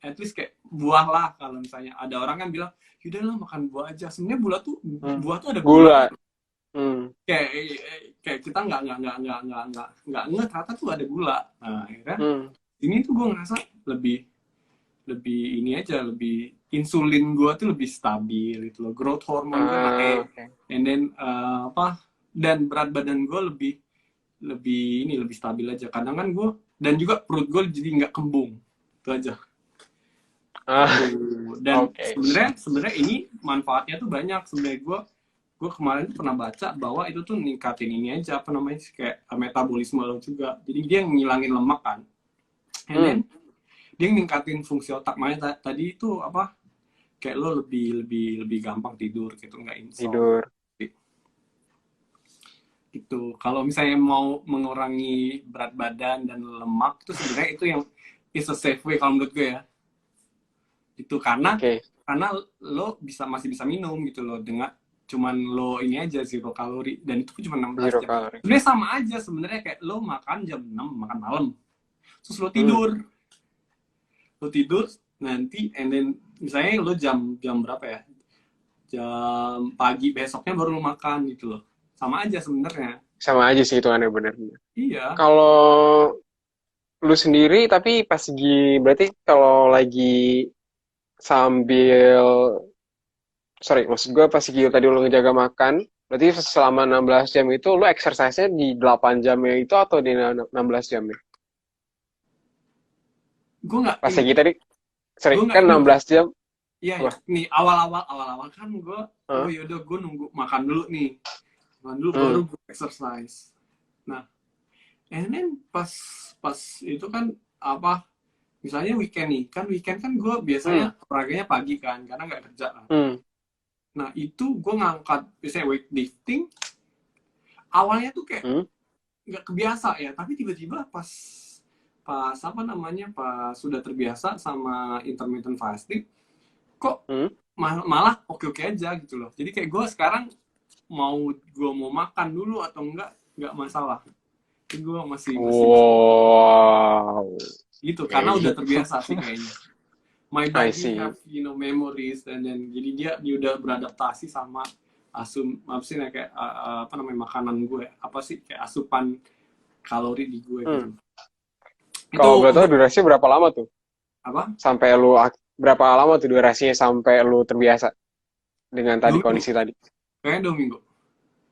B: at least kayak buah lah. Kalau misalnya ada orang kan bilang, yaudah lah makan buah aja. Sebenarnya buah tuh ada gula. Kayak kita nggak ternyata tuh ada gula. Nah, akhirnya ini tuh gue ngerasa lebih ini aja, lebih insulin gue tuh lebih stabil gitu loh, growth hormone gue naik, and then dan berat badan gue lebih stabil aja. Kadang kan gue dan juga perut gue jadi nggak kembung, itu aja. Dan sebenarnya ini manfaatnya tuh banyak. Sebenarnya gue kemarin tuh pernah baca bahwa itu tuh ningkatin ini aja apa namanya kayak metabolisme lo juga. Jadi dia ngilangin lemak kan, and then dia ningkatin fungsi otak. Makanya tadi itu apa kayak lo lebih gampang tidur gitu, nggak insomnia gitu. Kalau misalnya mau mengurangi berat badan dan lemak itu sebenarnya itu yang is a safe way kalau menurut gue ya. Itu karena lo masih bisa minum gitu loh cuman lo ini aja 0 kalori, dan itu cuma 16
A: Zero
B: jam.
A: kalori.
B: Sebenarnya sama aja sebenarnya, kayak lo makan jam 6 makan malam, terus lo
A: Hmm.
B: tidur nanti, and then misalnya lo jam berapa ya, jam pagi besoknya baru lo makan gitu loh, sama aja sebenarnya.
A: Sama aja sih hitungannya bener-bener.
B: Iya.
A: Kalau lu sendiri tapi pas lagi berarti kalau lagi sambil sorry maksud gue pas lagi tadi lu ngejaga makan berarti selama 16 jam itu lu exercise-nya di 8 jamnya itu atau di 16 jamnya?
B: Gue nggak
A: Pas
B: ini,
A: lagi tadi sorry
B: gue nggak
A: kan
B: ini.
A: 16 jam
B: Iya,
A: apa?
B: nih awal-awal kan gue, oh
A: Hah?
B: yaudah gue nunggu makan dulu nih, makan dulu baru
A: Hmm.
B: gue exercise. Nah, and then pas pas itu kan apa, misalnya weekend nih, kan weekend kan gue
A: Hmm.
B: biasanya olahraganya pagi kan, karena nggak kerja kan.
A: Hmm.
B: Nah itu gue ngangkat biasanya weightlifting, awalnya tuh kayak
A: Hmm.
B: nggak kebiasa ya, tapi tiba-tiba pas pas apa namanya, pas sudah terbiasa sama intermittent fasting, kok
A: Hmm.
B: malah oke-oke aja gitu loh. Jadi kayak gue sekarang gue mau makan dulu atau enggak masalah. Jadi gue masih
A: Wow.
B: gitu, karena udah
A: Oke.
B: terbiasa sih kayaknya. My
A: I
B: body
A: see.
B: have memories, and then jadi dia udah beradaptasi sama apa sih kayak apa namanya, makanan gue apa sih, kayak asupan kalori di gue
A: Hmm.
B: gitu. Itu
A: Kalau boleh tahu
B: untuk
A: durasinya berapa lama tuh?
B: apa,
A: Sampai lu berapa lama tuh durasinya sampai lu terbiasa dengan tadi
B: 2 minggu,
A: kondisi tadi?
B: kayaknya 2 minggu.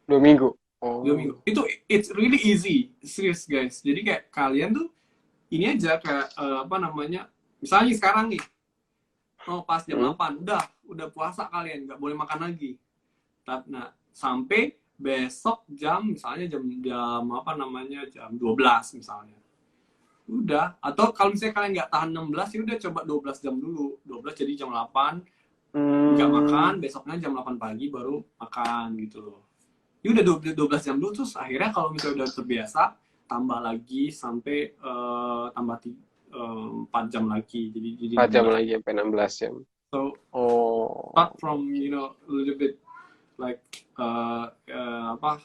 A: 2 minggu.
B: 2 minggu
A: Oh.
B: itu, it's really easy, serius guys. Jadi kayak kalian tuh ini aja kayak apa namanya, misalnya sekarang nih, oh pas jam
A: Hmm.
B: 8 udah puasa, kalian nggak boleh makan lagi. Nah, sampai besok misalnya jam jam apa namanya, jam 12 misalnya. Udah, atau kalau misalnya kalian nggak tahan 16, ya udah coba 12 jam dulu. 12 jadi jam 8 nggak makan,
A: Hmm.
B: besoknya jam 8 pagi baru makan gitu loh. Ya udah 12 jam dulu, terus akhirnya kalau misalnya udah terbiasa, tambah lagi sampai tambah 4 jam lagi, jadi
A: 4 jam
B: 16.
A: lagi sampai 16 jam.
B: So
A: Oh.
B: start from a little bit like apa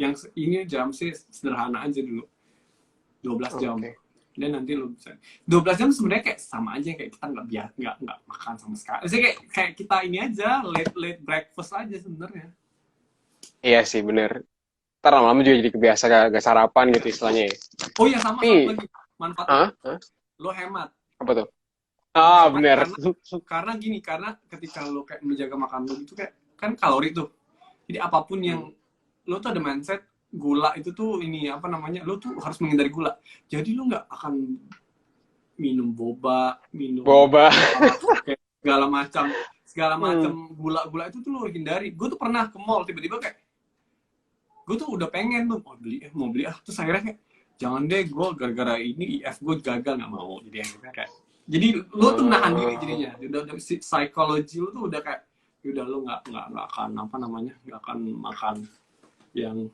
B: yang ini jam sih sederhana aja dulu, 12 jam.
A: Oke.
B: Dan nanti lu bisa 12 jam sebenarnya kayak sama aja kayak kita nggak makan sama sekali. Jadi kayak kita ini aja late breakfast aja sebenarnya.
A: Iya sih bener. Ntar lama-lama juga jadi kebiasa gak sarapan gitu istilahnya ya.
B: Oh iya, sama
A: Tapi,
B: lagi manfaatnya,
A: Hah?
B: lo hemat.
A: Apa tuh?
B: Lo
A: Ah,
B: hemat
A: bener.
B: karena gini, karena ketika lo kayak menjaga makan lo gitu, kayak kan kalori tuh. Jadi apapun yang lo tuh ada mindset gula itu tuh ini apa namanya, lo tuh harus menghindari gula. Jadi lo nggak akan minum boba, minum
A: Boba.
B: kayak segala macam gula-gula itu tuh lo hindari. Gue tuh pernah ke mall tiba-tiba kayak gue tuh udah pengen tuh mau beli terus akhirnya kayak jangan deh, gue gara-gara ini IF gue gagal, nggak mau. Jadi akhirnya kayak, jadi lo tuh nahan diri jadinya, udah psikologi lo tuh udah kayak udah lo nggak akan apa namanya, nggak akan makan yang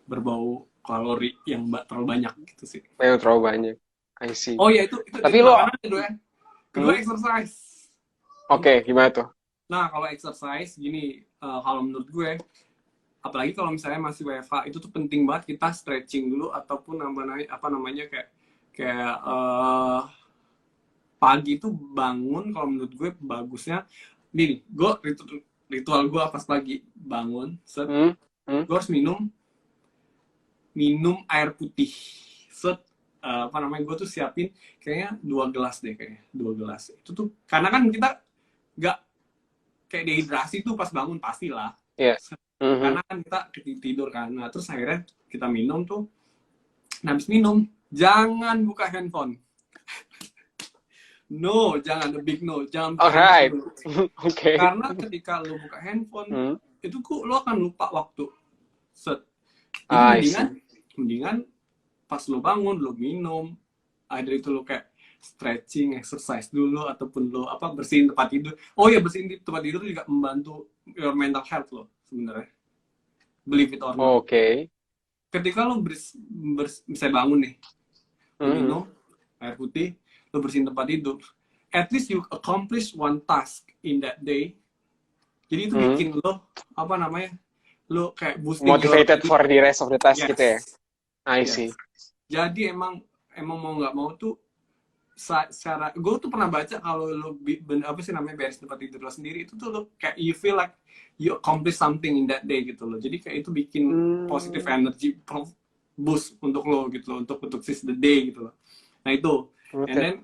B: berbau kalori yang terlalu banyak gitu sih.
A: Memang terlalu banyak. I see.
B: Oh ya, itu
A: Tapi
B: itu
A: lo,
B: makanan kedua ya. Kedua exercise.
A: Oke, gimana tuh?
B: Nah kalau exercise gini, kalau menurut gue, apalagi kalau misalnya masih WFH, itu tuh penting banget kita stretching dulu, ataupun apa namanya kayak pagi itu bangun, kalau menurut gue bagusnya nih, gue ritual gue pas pagi bangun gue harus minum air putih apa namanya, gue tuh siapin kayaknya 2 gelas deh, kayaknya 2 gelas itu tuh, karena kan kita nggak kayak dehidrasi tuh pas bangun pastilah.
A: Iya.
B: Karena kan kita tidur kan. Nah, terus akhirnya kita minum tuh. Nah, habis minum, jangan buka handphone. No, jangan, the big no. Jangan buka
A: Alright.
B: handphone.
A: Oke.
B: Karena ketika lo buka handphone, itu lo akan lupa waktu. Jadi mendingan pas lo bangun, lo minum. Ada itu lo kayak stretching, exercise dulu, ataupun lo apa bersihin tempat tidur. Oh ya, bersihin tempat tidur juga membantu your mental health lo sebenarnya. Believe it or not.
A: Oke.
B: Ketika lo bisa bangun nih, lo minum air putih, lo bersihin tempat tidur, at least you accomplish one task in that day, Jadi itu
A: Hmm.
B: bikin lo apa namanya, lo kayak boosting your
A: Motivated for the rest of the task gitu ya.
B: yes,
A: I
B: yes.
A: see.
B: Jadi emang emang mau nggak mau tuh secara gue tuh pernah baca kalau lo apa sih namanya beres tempat tidur lo sendiri itu tuh lo kayak you feel like you accomplish something in that day gitu loh. Jadi kayak itu bikin positive
A: Hmm.
B: energy boost untuk lo gitu loh, untuk seize the day gitu loh. Nah itu, and
A: Oke.
B: then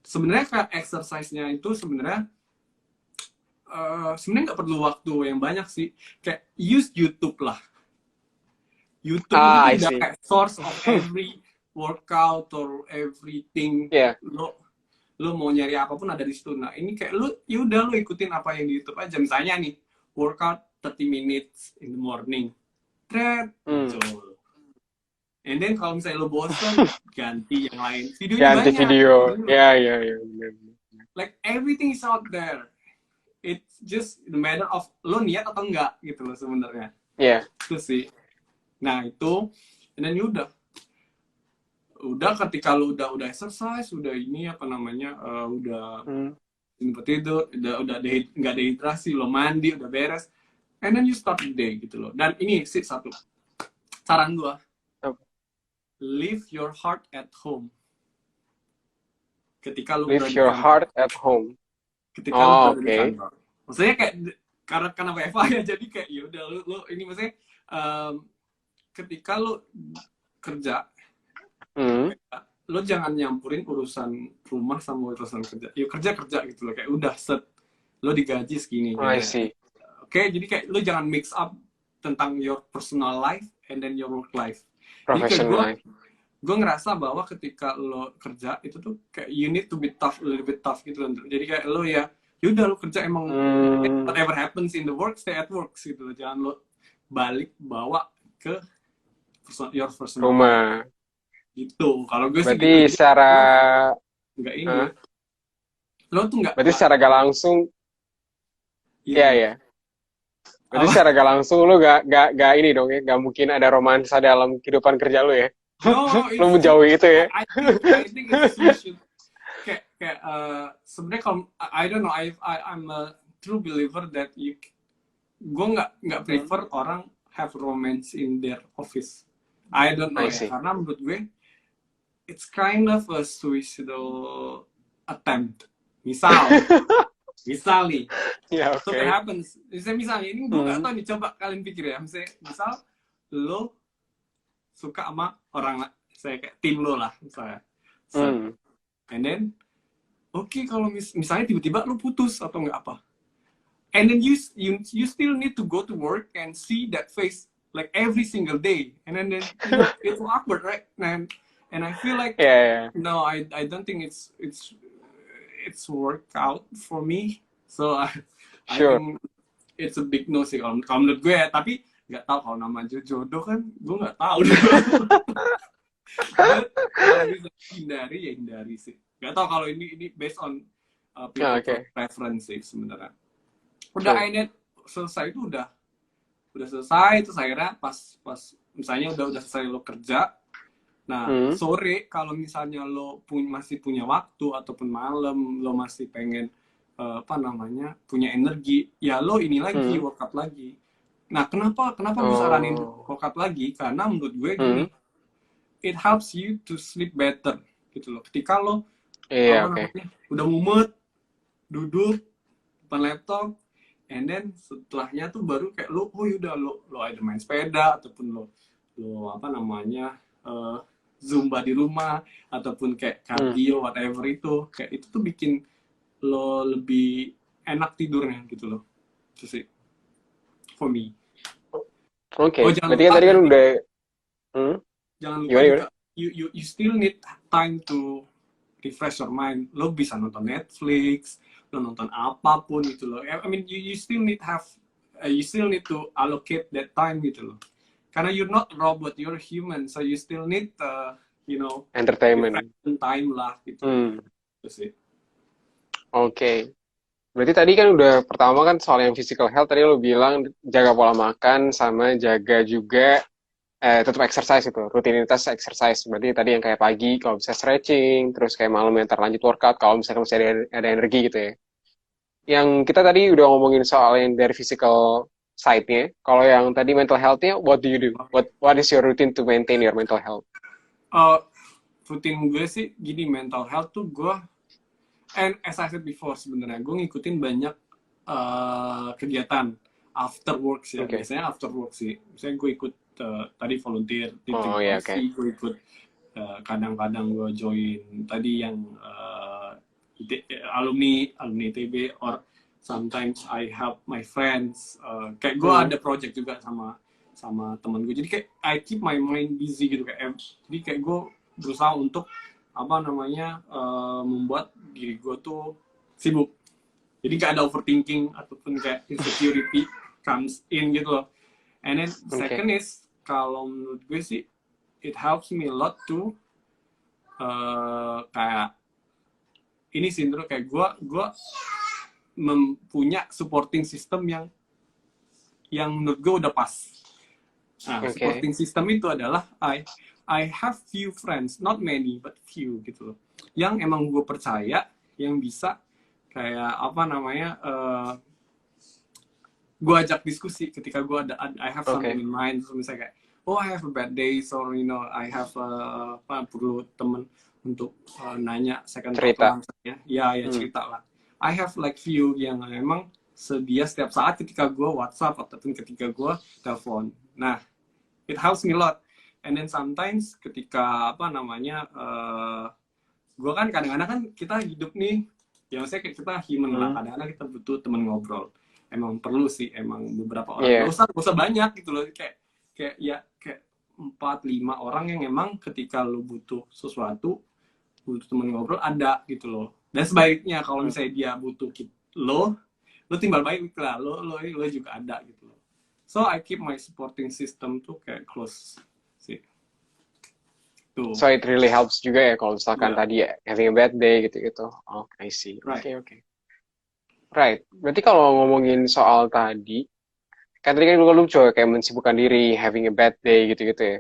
B: sebenarnya kayak exercise-nya itu sebenarnya nggak perlu waktu yang banyak sih. Kayak use YouTube lah. YouTube itu
A: Ah,
B: tuh
A: I
B: udah
A: see.
B: kayak source of every workout or everything.
A: Yeah.
B: Lo mau nyari apapun ada di situ. Nah ini kayak lo yaudah lo ikutin apa yang di YouTube aja. Misalnya nih workout 30 minutes in the morning, thread
A: Hmm.
B: muncul. And then kalau misalnya lo bosen, ganti yang lain. Videonya
A: Ganti
B: banyak.
A: video.
B: Bener.
A: Ya, ya, ya. Bener.
B: Like everything is out there. It's just the matter of lo niat atau enggak gitu loh sebenarnya.
A: Ya.
B: Itu sih. Nah itu, and then udah ketika lo udah exercise, udah ini apa namanya, udah
A: Hmm.
B: tempat tidur, udah nggak dehidrasi, lo mandi, udah beres, and then you start the day gitu loh. Dan ini sih satu saran gua, leave your heart at home. Ketika lo
A: Leave
B: berada di
A: your
B: kantor,
A: heart at home.
B: ketika lo
A: Oh,
B: berada di
A: oke.
B: kantor, maksudnya kayak karena WFA ya, jadi kayak ya udah lo ini maksudnya ketika lo kerja,
A: Hmm.
B: lo jangan nyampurin urusan rumah sama urusan kerja. Yuk kerja gitu loh, kayak udah set lo digaji segini.
A: I see.
B: Oke, jadi kayak lo jangan mix up tentang your personal life and then your work life. Jadi kayak
A: Professional life.
B: gue ngerasa bahwa ketika lo kerja itu tuh kayak you need to be tough, a little bit tough gitu loh. Jadi kayak lo yaudah lo kerja emang whatever happens in the work, stay at work gitu loh. Jangan lo balik bawa ke your personal life.
A: Rumah.
B: Gitu. Kalau gue sih
A: Berarti
B: gitu. Jadi,
A: secara
B: nggak ini. Lo tuh nggak.
A: berarti secara gak langsung,
B: Iya.
A: ya ya. Berarti secara gak langsung lu gak ini dong ya, gak mungkin ada romansa dalam kehidupan kerja lu ya.
B: No,
A: Lu menjauhi itu ya.
B: I think it's you should kayak sebenarnya kalau I don't know, I'm a true believer that gue nggak prefer orang have romance in their office. I don't know
A: I
B: ya,
A: see.
B: karena menurut gue it's kind of a suicidal attempt. Misal nih,
A: Ya,
B: so
A: oke.
B: that happens. Misalnya ini gue nggak tahu nih, coba kalian pikir ya. Misal lo suka sama orang, saya kayak tim lo lah misalnya. And then, oke, kalau misalnya tiba-tiba lo putus atau nggak apa, and then you still need to go to work and see that face like every single day, and then it's awkward, right? And I feel like no, I don't think it's worked out for me, so I think it's a big no sih kalau menurut gue ya. Tapi nggak tahu kalau nama jodoh kan, gue nggak tahu. Kalau bisa hindari sih. Nggak tahu kalau ini based on people preference sih sebenarnya. Udah akhirnya selesai itu udah selesai, terus akhirnya pas misalnya udah selesai lo kerja. Nah, sore kalau misalnya lo masih punya waktu ataupun malam lo masih pengen punya energi, ya lo ini lagi workout lagi. Nah, kenapa gue saranin workout lagi? Karena menurut gue gini, it helps you to sleep better gitu loh. Ketika lo udah mumet, duduk depan laptop, and then setelahnya tuh baru kayak lo yaudah lo ada main sepeda ataupun lo zumba di rumah ataupun kayak cardio whatever itu, kayak itu tuh bikin lo lebih enak tidurnya gitu loh. Itu sih for me.
A: Oke. Berarti kan tadi kan udah
B: jangan lupa juga, you still need time to refresh your mind. Lo bisa nonton Netflix, lo nonton apapun gitu loh. I mean you still need to allocate that time gitu loh. Karena you're not robot, you're human, so you still need
A: entertainment
B: time lah gitu. Itu sih.
A: Oke. Berarti tadi kan udah pertama kan soal yang physical health, tadi lo bilang jaga pola makan sama jaga juga tetap exercise itu, rutinitas exercise. Berarti tadi yang kayak pagi kalau bisa stretching, terus kayak malam yang terlanjut workout kalau misalnya masih ada energi gitu ya. yang kita tadi udah ngomongin soal yang dari physical side-nya. Kalau yang tadi mental health-nya, what do you do? What is your routine to maintain your mental health?
B: Uh, Rutin gue sih gini, mental health tuh gue, and as I said before, sebenarnya gue ngikutin banyak kegiatan after work ya.
A: Oke.
B: Biasanya after work sih. Misalnya gue ikut tadi volunteer di tim
A: Oh ya, oke.
B: polisi, gue ikut kadang-kadang gue join tadi yang alumni ITB, or sometimes I help my friends. Kayak gue
A: Hmm.
B: ada project juga sama teman gue. Jadi kayak I keep my mind busy gitu kayak. Jadi kayak gue berusaha untuk apa namanya membuat diri gue tuh sibuk. Jadi gak ada overthinking ataupun kayak insecurity comes in gitu loh. And then
A: Oke.
B: second is, kalau menurut gue sih, it helps me a lot to kayak ini sih, menurut kayak gue mempunyah supporting system yang menurut gue udah pas. Nah,
A: Oke.
B: supporting system itu adalah I have few friends, not many but few gitu loh, yang emang gue percaya, yang bisa kayak apa namanya gue ajak diskusi ketika gue ada I have something
A: Oke.
B: in mind. So misalnya kayak, oh I have a bad day, so I have apa, perlu temen untuk nanya second thought
A: Cerita.
B: lah misalnya, ya
A: Hmm.
B: cerita lah. I have like few yang emang sedia setiap saat ketika gue WhatsApp ataupun ketika gue telepon. Nah, it helps me a lot. And then sometimes ketika apa namanya gue kan kadang-kadang kan kita hidup nih, ya maksudnya kayak kita human lah,
A: Hmm.
B: kadang-kadang kita butuh temen ngobrol. Emang perlu sih, emang beberapa orang,
A: Iya.
B: gak usah banyak gitu loh, kayak 4-5 orang yang emang ketika lo butuh sesuatu, butuh temen ngobrol, ada gitu loh. Dan sebaiknya kalau
A: Hmm.
B: misalnya dia butuh lo timbal balik lah, lo juga ada gitu loh. So I keep my supporting system tuh kayak close sih tuh.
A: So it really helps juga ya kalau misalkan
B: Ya,
A: tadi ya having a bad day gitu-gitu. Oh, I see.
B: right.
A: Oke, oke. Right. Berarti kalau ngomongin soal tadi, kan tadi kan lu coba kayak mensibukkan diri, having a bad day gitu-gitu ya.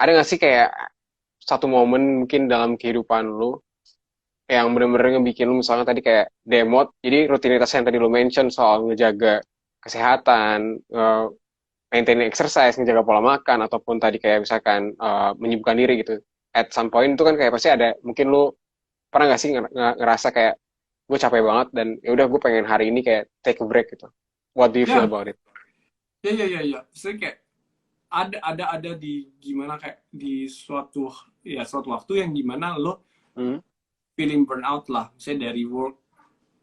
A: Ada nggak sih kayak satu momen mungkin dalam kehidupan lu yang bener-bener ngebikin lu misalnya tadi kayak demot, jadi rutinitas yang tadi lu mention soal ngejaga kesehatan, maintaining exercise, ngejaga pola makan, ataupun tadi kayak misalkan menyibukkan diri gitu. At some point itu kan kayak pasti ada, mungkin lu pernah nggak sih ngerasa kayak gue capek banget dan ya udah gue pengen hari ini kayak take a break gitu. What do you feel
B: Ya,
A: about it?
B: ya. Saya kayak ada di gimana, kayak di suatu waktu yang gimana lo
A: Hmm?
B: feeling burnout lah, misalnya dari work,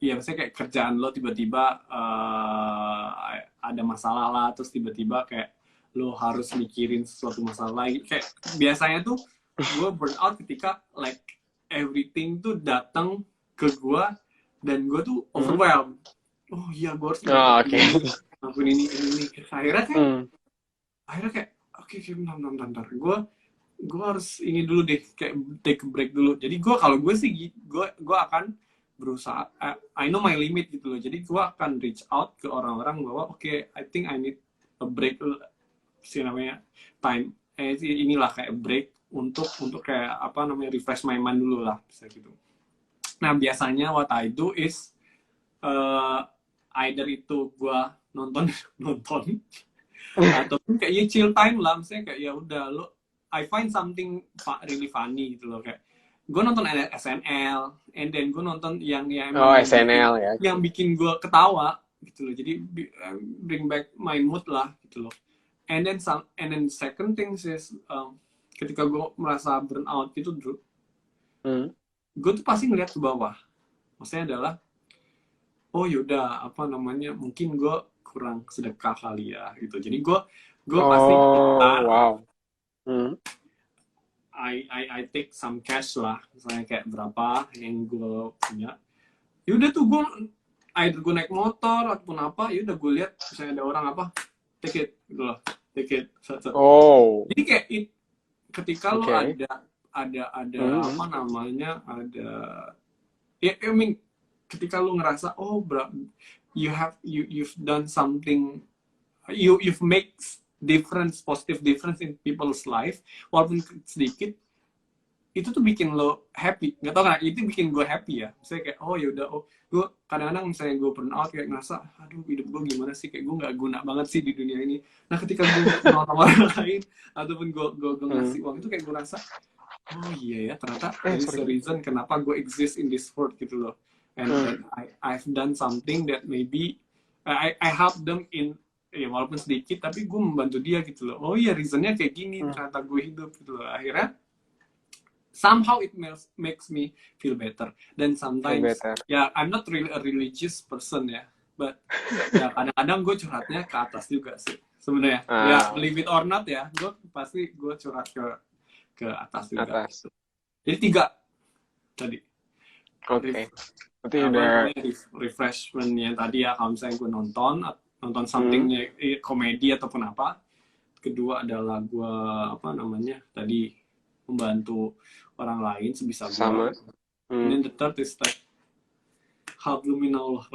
B: ya misalnya kayak kerjaan lo tiba-tiba ada masalah lah, terus tiba-tiba kayak lo harus mikirin sesuatu masalah lagi, kayak biasanya tuh gue burnout ketika like everything tuh datang ke gue dan gue tuh
A: Hmm?
B: overwhelmed. Oh iya, gue harus
A: Oh, oke.
B: ngelakuin ini.
A: Hmm.
B: Akhirnya kayak oke, bentar, gue harus ini dulu deh, kayak take a break dulu. Jadi kalau gue sih, gue akan berusaha, I know my limit gitu loh, jadi gue akan reach out ke orang-orang bahwa oke, I think I need a break, sih namanya time, inilah kayak break untuk kayak apa namanya, refresh my mind dulu lah, bisa gitu. Nah biasanya what I do is either itu gue nonton nonton ataupun kayak ya chill time lah, misalnya kayak ya udah lo, I find something really funny gitu loh, kayak gue nonton SNL, and then gue nonton yang
A: Oh,
B: emang
A: SNL ya.
B: yang bikin gue ketawa gitu loh, jadi bring back my mood lah gitu loh. And then second thing is ketika gue merasa burnout gitu, Drew,
A: Hmm.
B: gue tuh pasti ngeliat ke bawah, maksudnya adalah oh yaudah apa namanya, mungkin gue kurang sedekah kali ya gitu, jadi gue pasti
A: Oh,
B: keluar,
A: wow. Hmm.
B: I take some cash lah, misalnya kayak berapa yang gue punya, yaudah tuh gue either gue naik motor ataupun apa, yaudah gue lihat misalnya ada orang apa, take it gitu loh, take it, set.
A: Oh,
B: Jadi kayak ketika lo
A: oke.
B: ada
A: Hmm.
B: apa namanya, ada ya, I mean ketika lo ngerasa oh you've done something, you've make difference, positive difference in people's life, walaupun sedikit, itu tuh bikin lo happy, nggak tau kan, itu bikin gue happy ya. Misalnya kayak oh ya udah, oh gue kadang-kadang misalnya gue burn out kayak ngerasa aduh hidup gue gimana sih, kayak gue nggak guna banget sih di dunia ini. Nah ketika gue menolong orang lain ataupun gue ngasih uang itu kayak gue rasa oh iya ya, ternyata there is a
A: Sorry.
B: reason kenapa gue exist in this world gitu loh. And then I've done something that maybe I help them in, ya walaupun sedikit tapi gue membantu dia gitu loh. Oh iya reasonnya kayak gini, ternyata gue hidup gitu loh. Akhirnya somehow it makes me feel better. Then
A: Feel
B: sometimes,
A: better.
B: ya I'm not really a religious person ya, but ya kadang-kadang gue curhatnya ke atas juga sih sebenarnya. Ya believe it or not ya, gue curhat ke atas juga.
A: Atas.
B: Gitu. Jadi 3 tadi.
A: Oke. Berarti
B: Apa
A: udah
B: namanya, refreshment yang tadi ya, kalau misalnya gue nonton something komedi ataupun apa. Kedua adalah gue apa namanya tadi, membantu orang lain sebisa gue.
A: sama.
B: And then the third is like habluminallah.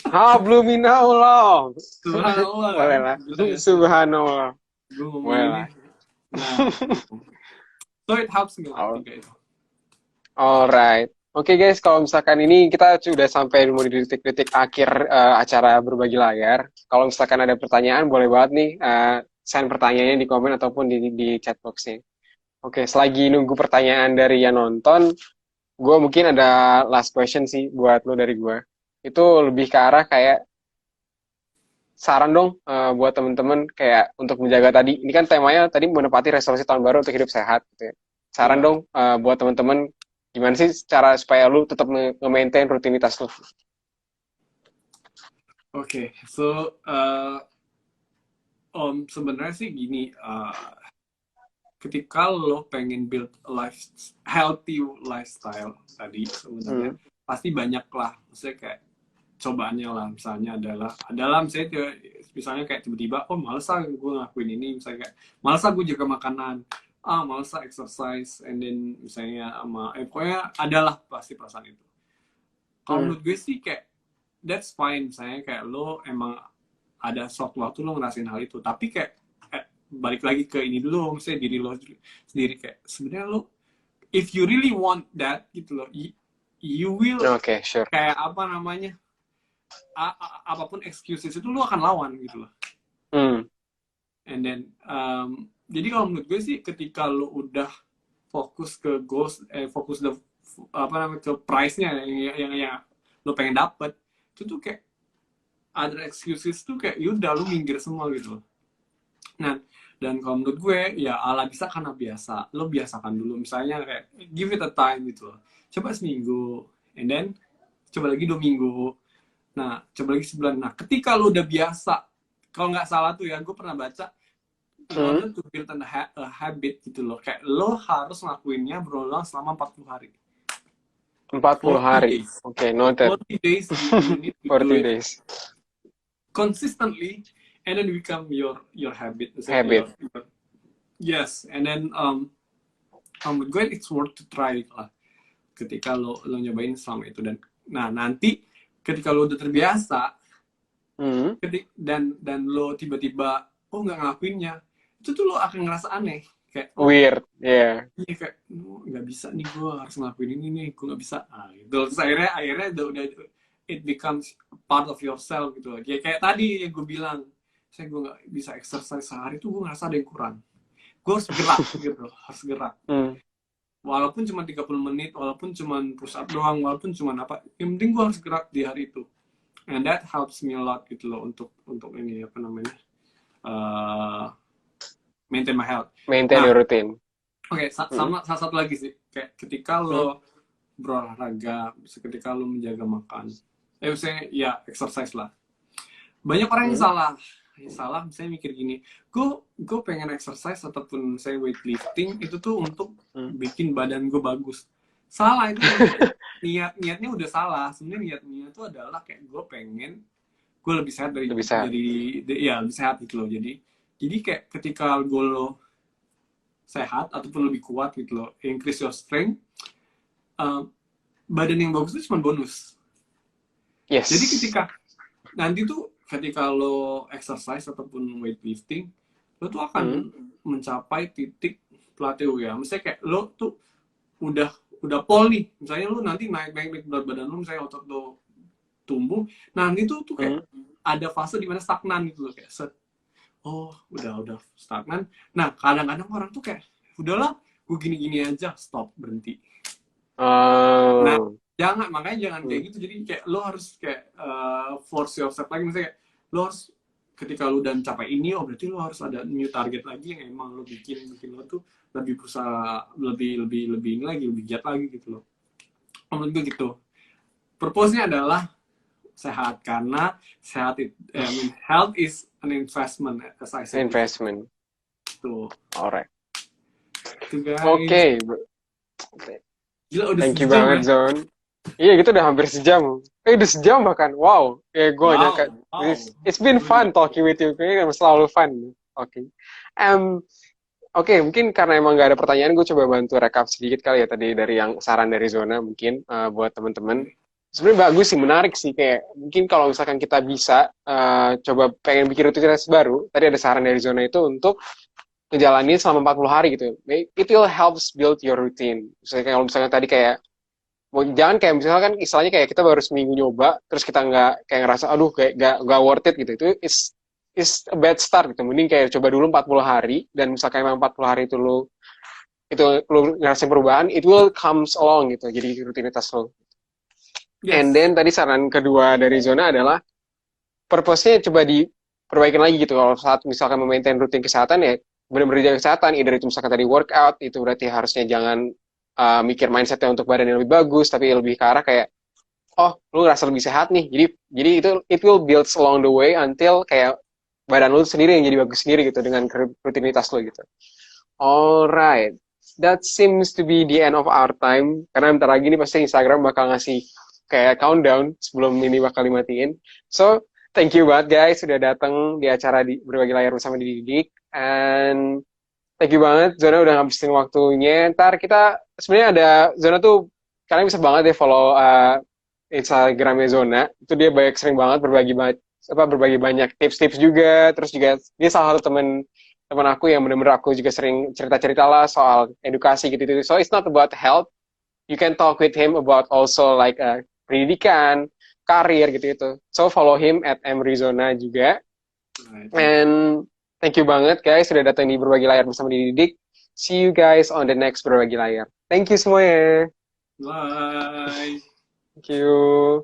A: Habluminallah.
B: Subhanallah.
A: Boleh lah. Subhanallah.
B: Gue ngomong ini. Nah, so it helps me lah tiga itu.
A: Alright. Oke guys, kalau misalkan ini kita sudah sampai di detik-detik akhir acara berbagi layar. Kalau misalkan ada pertanyaan, boleh banget nih send pertanyaannya di komen ataupun di chat box-nya. Oke, selagi nunggu pertanyaan dari yang nonton, gue mungkin ada last question sih buat lo dari gue. Itu lebih ke arah kayak saran dong buat temen-temen kayak untuk menjaga tadi. Ini kan temanya tadi menepati resolusi tahun baru untuk hidup sehat. Gitu ya. Saran dong buat temen-temen gimana sih cara supaya lu tetap nge-maintain rutinitas lu?
B: Oke, so sebenarnya sih gini, ketika lo pengen build healthy lifestyle tadi sebenarnya pasti banyak lah, maksudnya kayak cobaannya lah. Misalnya adalah misalnya kayak tiba-tiba oh males gue ngelakuin ini, misalnya kayak males gue jaga makanan, males exercise, and then misalnya pokoknya adalah pasti perasaan itu. Kalau menurut gue sih kayak that's fine, misalnya kayak lo emang ada suatu waktu lo ngerasain hal itu, tapi kayak balik lagi ke ini dulu, misalnya diri lo sendiri, kayak sebenarnya lo if you really want that gitu loh, you will
A: sure.
B: kayak apa namanya, apapun excuses itu lo akan lawan gitu loh. And then jadi kalau menurut gue sih ketika lo udah fokus ke goals, fokus ke price-nya yang lo pengen dapet, itu tuh kayak other excuses tuh kayak yaudah lo minggir semua gitu loh. Nah, dan kalau menurut gue ya ala bisa karena biasa, lo biasakan dulu, misalnya kayak give it a time gitu loh, coba seminggu, and then coba lagi 2 minggu, nah coba lagi sebulan. Nah ketika lo udah biasa, kalau nggak salah tuh ya, gue pernah baca in order to build a habit gitu loh, kayak lo harus ngelakuinnya berulang selama 40 hari.
A: 40 hari. Oke, noted.
B: 40 days you need to
A: 40
B: do it
A: days.
B: Consistently, and then become your habit.
A: Habit.
B: Yes, and then menurut gue it's worth to try lah. Ketika lo nyobain selama itu, dan nah nanti ketika lo udah terbiasa, dan lo tiba-tiba nggak ngelakuinnya, itu tuh lo akan ngerasa aneh, kayak
A: weird, yeah.
B: Iya kayak nggak bisa nih, gue harus ngelakuin ini nih, gue nggak bisa. Gitu. Terus akhirnya udah it becomes part of yourself gitu. Kayak tadi yang gue bilang, saya gue nggak bisa exercise sehari tuh, gue ngerasa ada yang kurang. Gue harus gerak gitu, harus gerak. Walaupun cuma 30 menit, walaupun cuma push up doang, walaupun cuma apa, yang penting gue harus gerak di hari itu. And that helps me a lot gitu loh, untuk ini apa namanya, maintain my health.
A: Maintain your routine.
B: Oke, sama satu lagi sih, kayak ketika lo berolahraga, ketika lo menjaga makan, misalnya ya exercise lah. Banyak orang yang salah misalnya mikir gini, gue pengen exercise ataupun saya weightlifting itu tuh untuk bikin badan gue bagus. Salah itu. niatnya udah salah. Sebenarnya niatnya itu adalah kayak gue pengen gue lebih sehat lebih sehat gitu loh. Jadi kayak ketika gue lo sehat ataupun lebih kuat gitu loh, increase your strength, badan yang bagus itu cuma bonus.
A: Yes.
B: Jadi ketika lo exercise ataupun weightlifting, lo tuh akan mencapai titik plateau ya. Misalnya kayak lo tuh udah udah pol nih, misalnya lu nanti naik berat badan lu, misalnya otot lu tumbuh, nah nanti tuh kayak ada fase di mana stagnan gitu loh, kayak set, oh udah stagnan. Nah kadang-kadang orang tuh kayak udahlah gue gini-gini aja, stop, berhenti. Nah
A: Oh.
B: makanya jangan kayak gitu, jadi kayak lo harus kayak force yourself lagi, misalnya kayak lo harus ketika lo udah mencapai ini, oh berarti lo harus ada new target lagi yang emang lo bikin lo tuh lebih berusaha, lebih ini lagi, lebih giat lagi gitu loh. Menurut gue gitu. Purpose-nya adalah sehat, karena sehat I mean, health is an investment, as I said before.
A: Investment.
B: Tuh.
A: Alright.
B: Tuh guys.
A: Oke.
B: Gila udah
A: Thank you
B: sejam
A: banget,
B: ya.
A: Zon. Iya, gitu udah hampir sejam. Udah sejam bahkan. Wow. Ya, gue nyangka.
B: Wow.
A: It's been fun talking with you. Kayaknya selalu fun. Oke. Oke, mungkin karena emang gak ada pertanyaan, gue coba bantu rekap sedikit kali ya tadi dari yang saran dari Zona mungkin buat teman-teman. Sebenarnya bagus sih, menarik sih, kayak mungkin kalau misalkan kita bisa coba pengen bikin rutinitas baru, tadi ada saran dari Zona itu untuk ngejalanin selama 40 hari gitu. It will helps build your routine. Misalnya kalau misalnya tadi kayak jangan kayak misalkan istilahnya kayak kita baru seminggu nyoba terus kita nggak kayak ngerasa aduh kayak nggak worth it gitu, itu is a bad start gitu. Mending kayak coba dulu 40 hari, dan misalkan emang 40 hari itu lu ngerasain perubahan, it will comes along gitu, jadi rutinitas lo. And
B: Yes.
A: then tadi saran kedua dari Zona adalah purpose-nya coba diperbaikin lagi gitu. Kalau saat misalkan memaintain rutin kesehatan, ya benar-benar jaga kesehatan, either itu misalkan tadi workout, itu berarti harusnya jangan mikir mindsetnya untuk badan yang lebih bagus, tapi lebih ke arah kayak, oh lu ngerasa lebih sehat nih, jadi itu it will build along the way until kayak badan lu sendiri yang jadi bagus sendiri gitu dengan rutinitas lu gitu. Alright, that seems to be the end of our time, karena bentar lagi nih pasti Instagram bakal ngasih kayak countdown sebelum ini bakal dimatiin. So thank you banget guys sudah datang di acara di berbagi layar bersama Didik, and thank you banget Zona udah ngabisin waktunya. Ntar kita sebenarnya ada Zona tuh, kalian bisa banget deh follow Instagramnya Zona. Itu dia banyak, sering banget berbagi banyak tips-tips juga. Terus juga dia salah satu teman teman aku yang benar-benar aku juga sering cerita-cerita lah soal edukasi gitu-gitu. So it's not about health. You can talk with him about also like pendidikan, karir gitu-gitu. So follow him at @mrizona juga. And thank you banget guys sudah datang di Berbagi Layar bersama Didik. See you guys on the next Berbagi Layar. Thank you semuanya.
B: Bye.
A: Thank you.